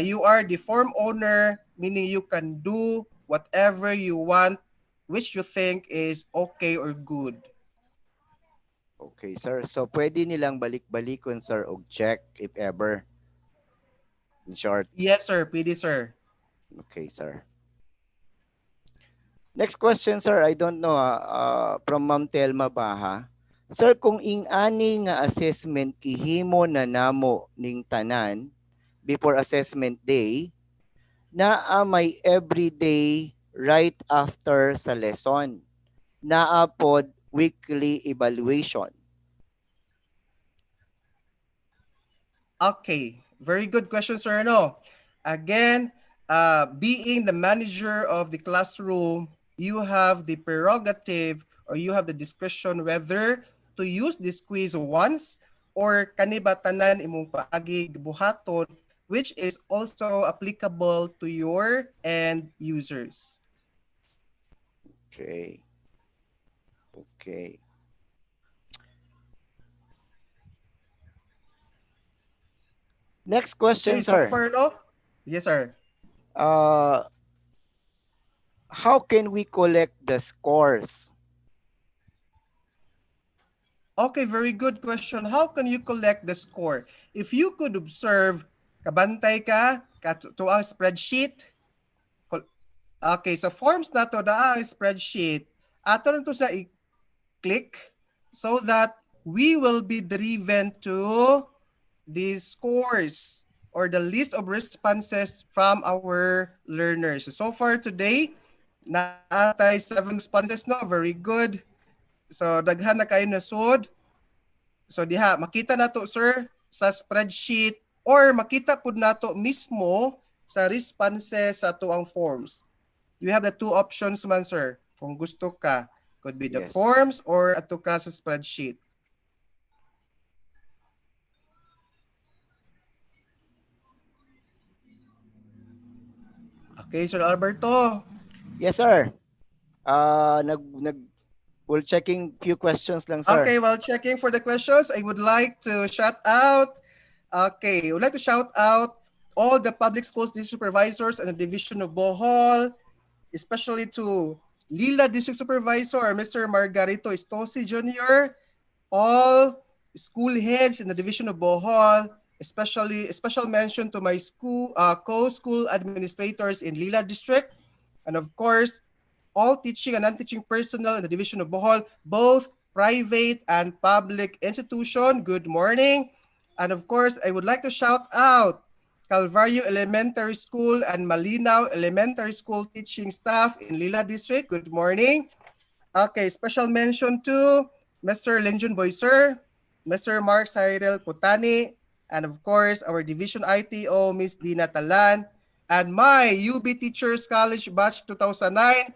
you are the form owner, meaning you can do whatever you want, which you think is okay or good. Okay, sir. So, pwede nilang balik-balikon, sir, og check if ever. In short. Yes, sir. Pwede, sir. Okay, sir. Next question, sir. I don't know, from Ma'am Telma Baha. Sir, kung ing-ani nga assessment gihimo na namo ning tanan before assessment day, naa may everyday right after sa lesson. Naa pod weekly evaluation. Okay. Very good question, sir. No. Again, being the manager of the classroom, you have the prerogative or you have the discretion whether to use this quiz once or kaniba tanan imong paagi buhaton, which is also applicable to your end users. Okay. Okay. Next question, Okay, so sir. far, no? Yes, sir. How can we collect the scores? Okay, very good question. How can you collect the score? If you could observe, kabantay ka to ang spreadsheet. Okay, sa forms na to na ang spreadsheet, ato na to sa i-click so that we will be driven to the scores or the list of responses from our learners. So far today, naatay 7 responses, no? Very good. So daghan na kayo nasud. So diha makita nato, sir, sa spreadsheet or makita pud nato mismo sa responses sa tuang forms. You have the two options man, sir. Kung gusto ka, could be the Yes. forms or ato ka sa spreadsheet. Okay, Sir Alberto. Yes, sir. Nag we're checking few questions lang, sir. Okay, while checking for the questions, I would like to shout out. Okay, I would like to shout out all the public schools district supervisors and the division of Bohol, especially to Lila District Supervisor, Mr. Margarito Estosi Jr., all school heads in the division of Bohol, especially special mention to my school co-school administrators in Lila District, and of course, all teaching and non-teaching personnel in the division of Bohol, both private and public institution. Good morning. And of course, I would like to shout out Calvario Elementary School and Malinaw Elementary School teaching staff in Lila District. Good morning. Okay, special mention to Mr. Lenjun Boyser, Mr. Mark Cyril Putani, and of course, our division ITO, Miss Dina Talan, and my UB Teachers College Batch 2009.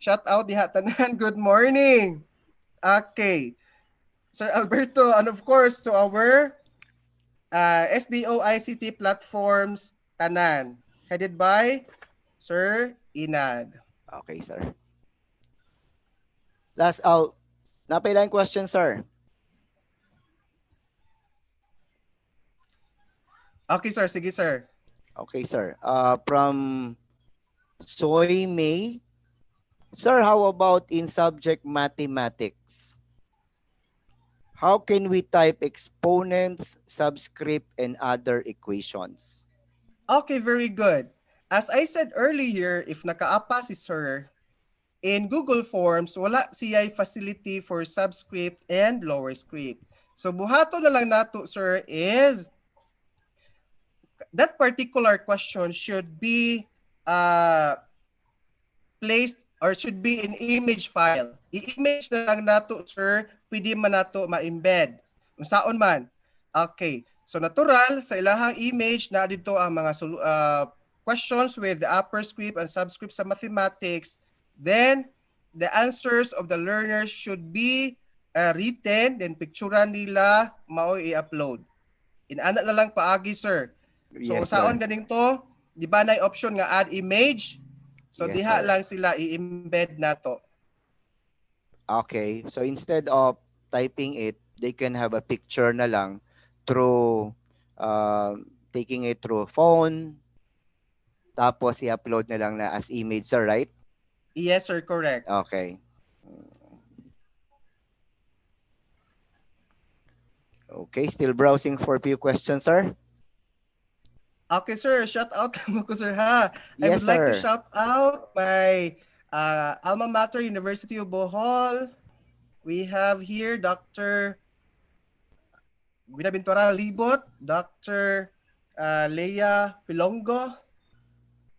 Shout out diha tanan. Good morning. Okay. Sir Alberto, and of course to our SDO ICT platforms tanan, headed by Sir Inad. Okay, sir. Last out. Napailang question, sir. Okay, sir. Sige, sir. Okay, sir. From Soy May. Sir, how about in subject mathematics? How can we type exponents, subscript, and other equations? Okay, very good. As I said earlier, if nakaapa si sir, in Google Forms, wala siya facility for subscript and lower script. So buhato na lang nato, sir, is that particular question should be placed or should be in image file. I-image na lang nato, sir, pwede man nato ma-embed. Unsaon man. Okay. So natural, sa ilahang image na dito ang mga questions with the upper script and subscript sa mathematics. Then, the answers of the learners should be written, then picturean nila, mao i-upload. Inana na lang paagi, sir. So, Yes, saon sir. ganing to, di ba na option nga add image? So, Yes, diha sir. lang sila i-embed na to. Okay. So instead of typing it, they can have a picture na lang through taking it through phone, tapos i-upload na lang na as image, sir, right? Yes, sir, correct. Okay. Okay, still browsing for a few questions, sir. Okay, sir, shout out mo ko, sir, ha. I Yes, would like to sir. shout out my alma mater, University of Bohol. We have here Dr. Binabintora Libot, Dr. Leia Pilongo.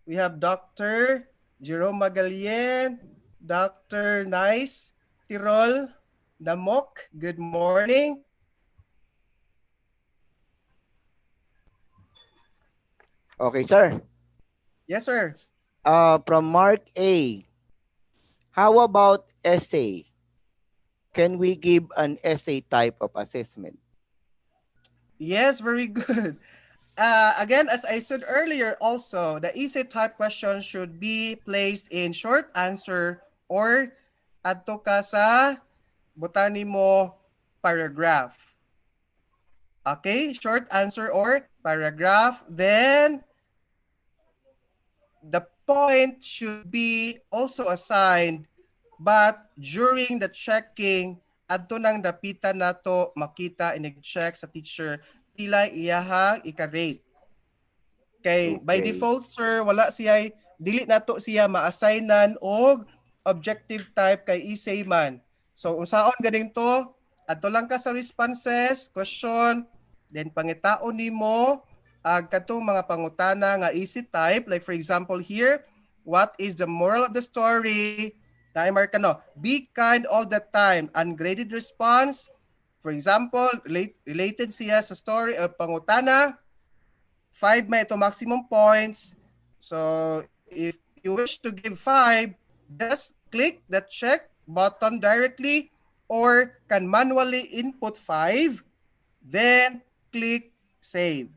We have Dr. Jerome Magalien, Dr. Nice Tirol Damok. Good morning. Okay, sir. Yes, sir. From Mark A. How about essay? Can we give an essay type of assessment? Yes, very good. Again, as I said earlier, also, the essay type question should be placed in short answer or adto ka sa butani mo paragraph. Okay, short answer or paragraph. Then the point should be also assigned, but during the checking, adto nang dapita nato makita inig-check sa teacher pila iyahang ika-rate. Kay by Okay. default, sir, wala siya, dili nato siya ma-assignan og objective type kay essay man. So unsaon ganing to? Adto lang ka sa responses, question, then pangitaon nimo kadtong mga pangutana nga easy type, like for example here, what is the moral of the story? Timer ka no. Be kind all the time. Ungraded response. For example, related siya sa story o pangutana. 5 may ito maximum points. So if you wish to give 5, just click the check button directly or can manually input 5, then click save.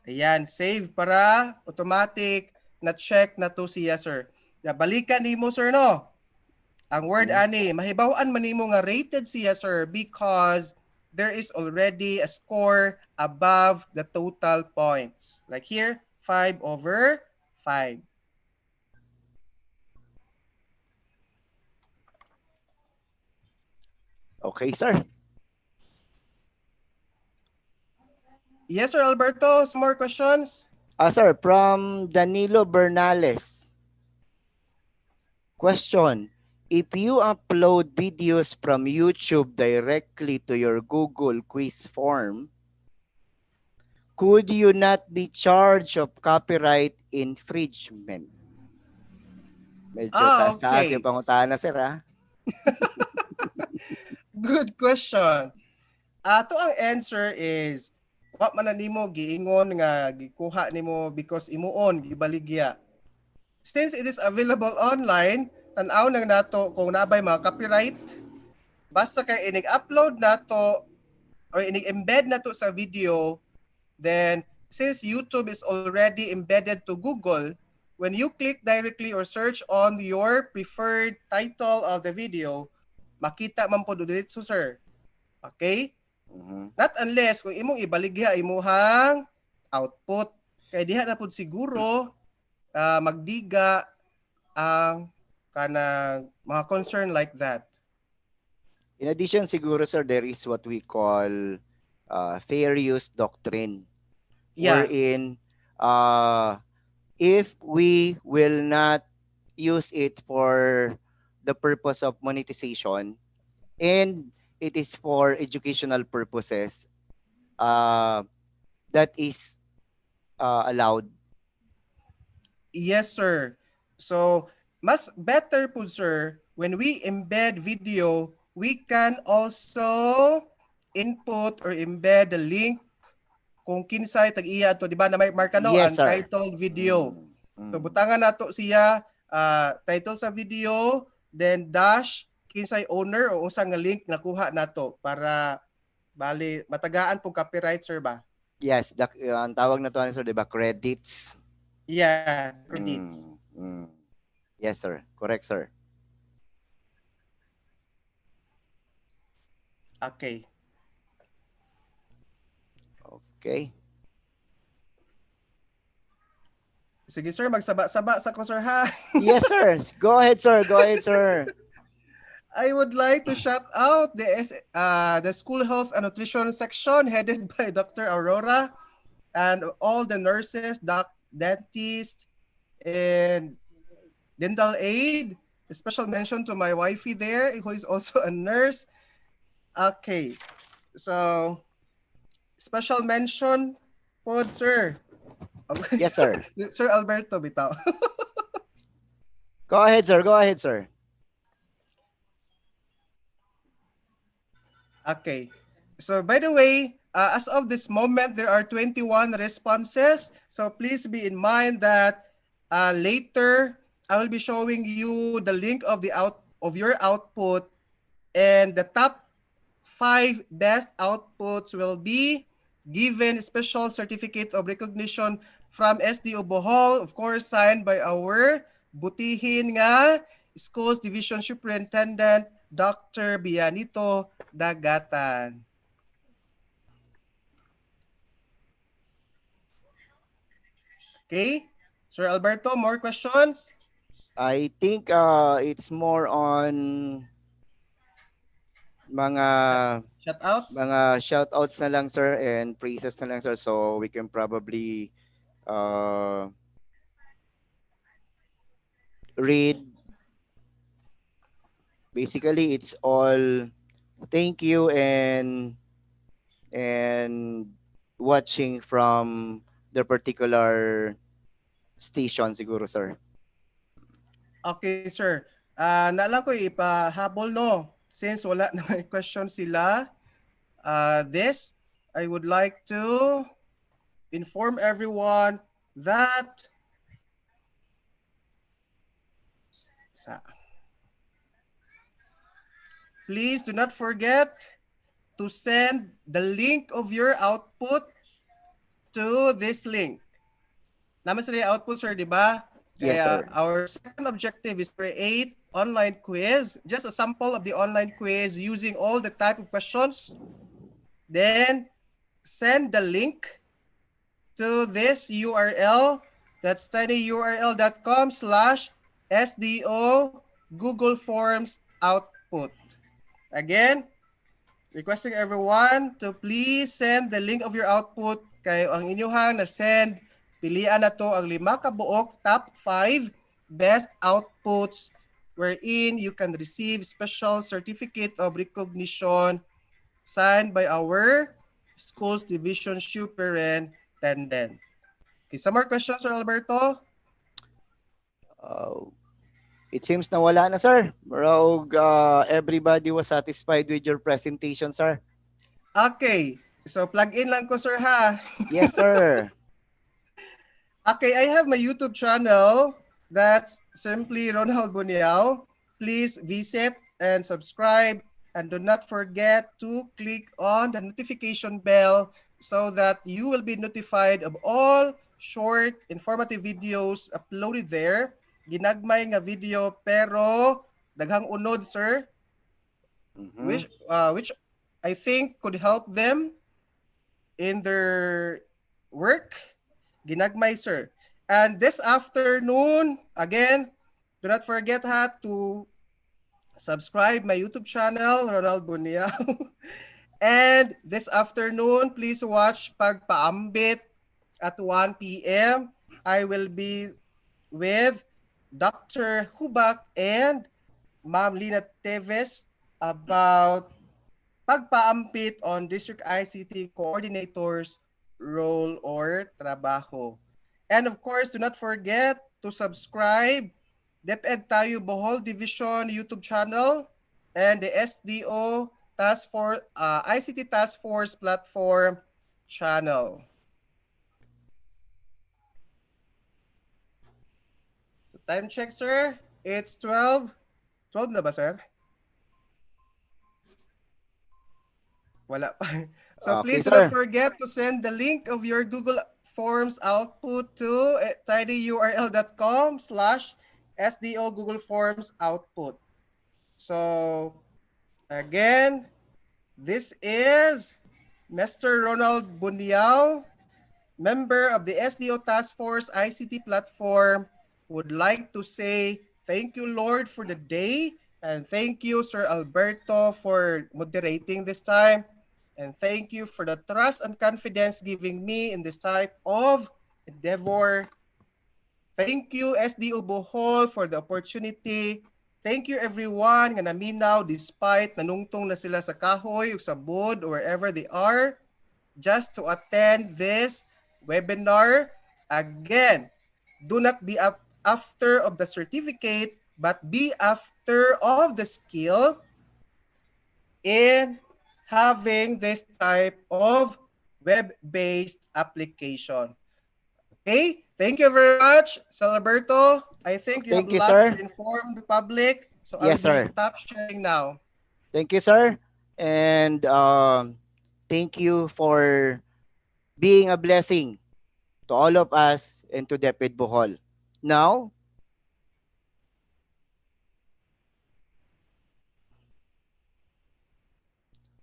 Ayan, save para automatic na check na to siya, sir. Balikan nimo, sir, no? Ang word ani, mahibaw-an man nimo nga rated siya, sir, because there is already a score above the total points. Like here, 5/5. Okay, sir. Yes, sir, Alberto. Some more questions? Sir, from Danilo Bernales. Question. If you upload videos from YouTube directly to your Google quiz form, could you not be charged of copyright infringement? Medyo taas-taas Okay. yung pangutana, sir, ha? Good question. Ato ang answer is, wa man na nimo giingon nga gikuha nimo because imuon gibaligya. Since it is available online, tan-aw nang nato kung nabay mga copyright. Basta kay inig-upload nato or inig-embed nato sa video, then since YouTube is already embedded to Google, when you click directly or search on your preferred title of the video, makita man po diretso, sir. Okay? Not unless kung imong ibaligya imuhang output. Kay diha na pud siguro magdiga ang kanang mga concern like that. In addition, siguro, sir, there is what we call fair use doctrine. Yeah. Wherein, if we will not use it for the purpose of monetization and it is for educational purposes, that is allowed. Yes, sir. So, mas better po, sir, when we embed video, we can also input or embed the link kung kinsay tag-iya to, di ba na may markano Yes, ang sir. titled video. So, butangan nato siya, title sa video, then dash, kinsay owner o usang nga link na kuha nato para bali matagaan po copyright, sir ba? Yes, ang tawag na to, sir, di ba? Credits. Yeah, credits. Yes, sir. Correct, sir. Okay. Okay. Sige sir, magsaba-saba sa ko sir ha. Yes, sir. Go ahead, sir. Go ahead, sir. I would like to shout out the School Health and Nutrition section headed by Dr. Aurora and all the nurses, dentists, and dental aid. A special mention to my wifey there, who is also a nurse. Okay, so special mention po, sir. Yes, sir. Sir Alberto, bitaw. Go ahead, sir. Go ahead, sir. Okay. So by the way, as of this moment, there are 21 responses. So please be in mind that later I will be showing you the link of your output, and the top 5 best outputs will be given special certificate of recognition from SDO Bohol, of course signed by our butihin nga Schools Division Superintendent Dr. Bianito Dagatan. Okay, Sir Alberto, more questions? I think it's more on mga Shoutouts? shoutouts na lang, sir, and praises na lang, sir, so we can probably read. Basically, it's all thank you and watching from the particular station siguro, sir. Okay, sir. Naalang ko ipahabol no. Since wala na may question sila, I would like to inform everyone that please do not forget to send the link of your output to this link. Naman sila yung output, sir, di ba? Yes, sir. Our second objective is to create online quiz, just a sample of the online quiz using all the type of questions. Then send the link to this URL. That's tinyurl.com/SDO Google Forms output. Again, requesting everyone to please send the link of your output kay ang inyuhang na-send. Pilian na to ang 5 kabuok top 5 best outputs wherein you can receive special certificate of recognition signed by our Schools Division Superintendent. Okay, some more questions, Sir Alberto? It seems na wala na, sir. Everybody was satisfied with your presentation, sir. Okay, so plug in lang ko, sir, ha? Yes, sir. Okay, I have my YouTube channel. That's simply Ronald Buniao. Please visit and subscribe, and do not forget to click on the notification bell so that you will be notified of all short, informative videos uploaded there. Ginagmay nga video pero daghang unod, sir, which I think could help them in their work. Ginagmay, sir. And this afternoon, again, do not forget to subscribe my YouTube channel, Ronald Buniao. And this afternoon, please watch Pagpaambit at 1 p.m. I will be with Dr. Hubak and Ma'am Lina Teves about pagpaampit on District ICT Coordinators role or trabaho. And of course, do not forget to subscribe DepEd Tayo Bohol Division YouTube channel and the SDO Task Force ICT Task Force platform channel. So time check, sir. It's 12. 12 na ba, sir? Wala pa. So Okay, please sir. don't forget to send the link of your Google Forms output to tinyurl.com/SDO Google Forms output. So again, this is Mr. Ronald Bunyao, member of the SDO Task Force ICT platform, would like to say thank you, Lord, for the day, and thank you, Sir Alberto, for moderating this time, and thank you for the trust and confidence giving me in this type of endeavor. Thank you, SDO Bohol, for the opportunity. Thank you, everyone nga naminaw despite nanungtong na sila sa kahoy o sa bod or wherever they are just to attend this webinar. Again, do not be after of the certificate, but be after of the skill in having this type of web-based application. Okay, thank you very much, Sir Alberto. I think you have Thank you, lots to sir. inform the public, so Yes, I'll be sir. stop sharing now. Thank you, sir. And thank you for being a blessing to all of us and to DepEd Bohol. Now,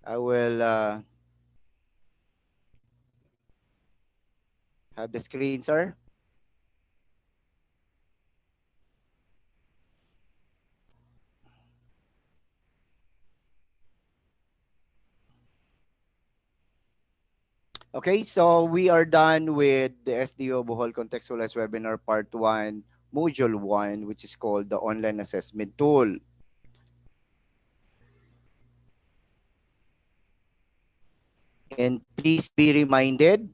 I will have the screen, sir. Okay, so we are done with the SDO Bohol Contextualized Webinar Part 1, Module 1, which is called the Online Assessment Tool. And please be reminded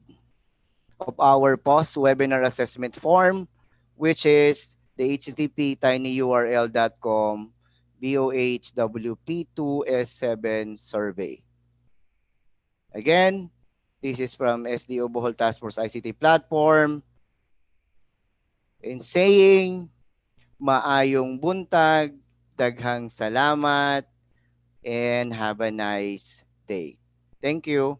of our post-webinar assessment form, which is the http tinyurl.com BOHWP2S7 survey. Again, this is from SDO Bohol Task Force ICT platform. In saying, maayong buntag, daghang salamat, and have a nice day. Thank you.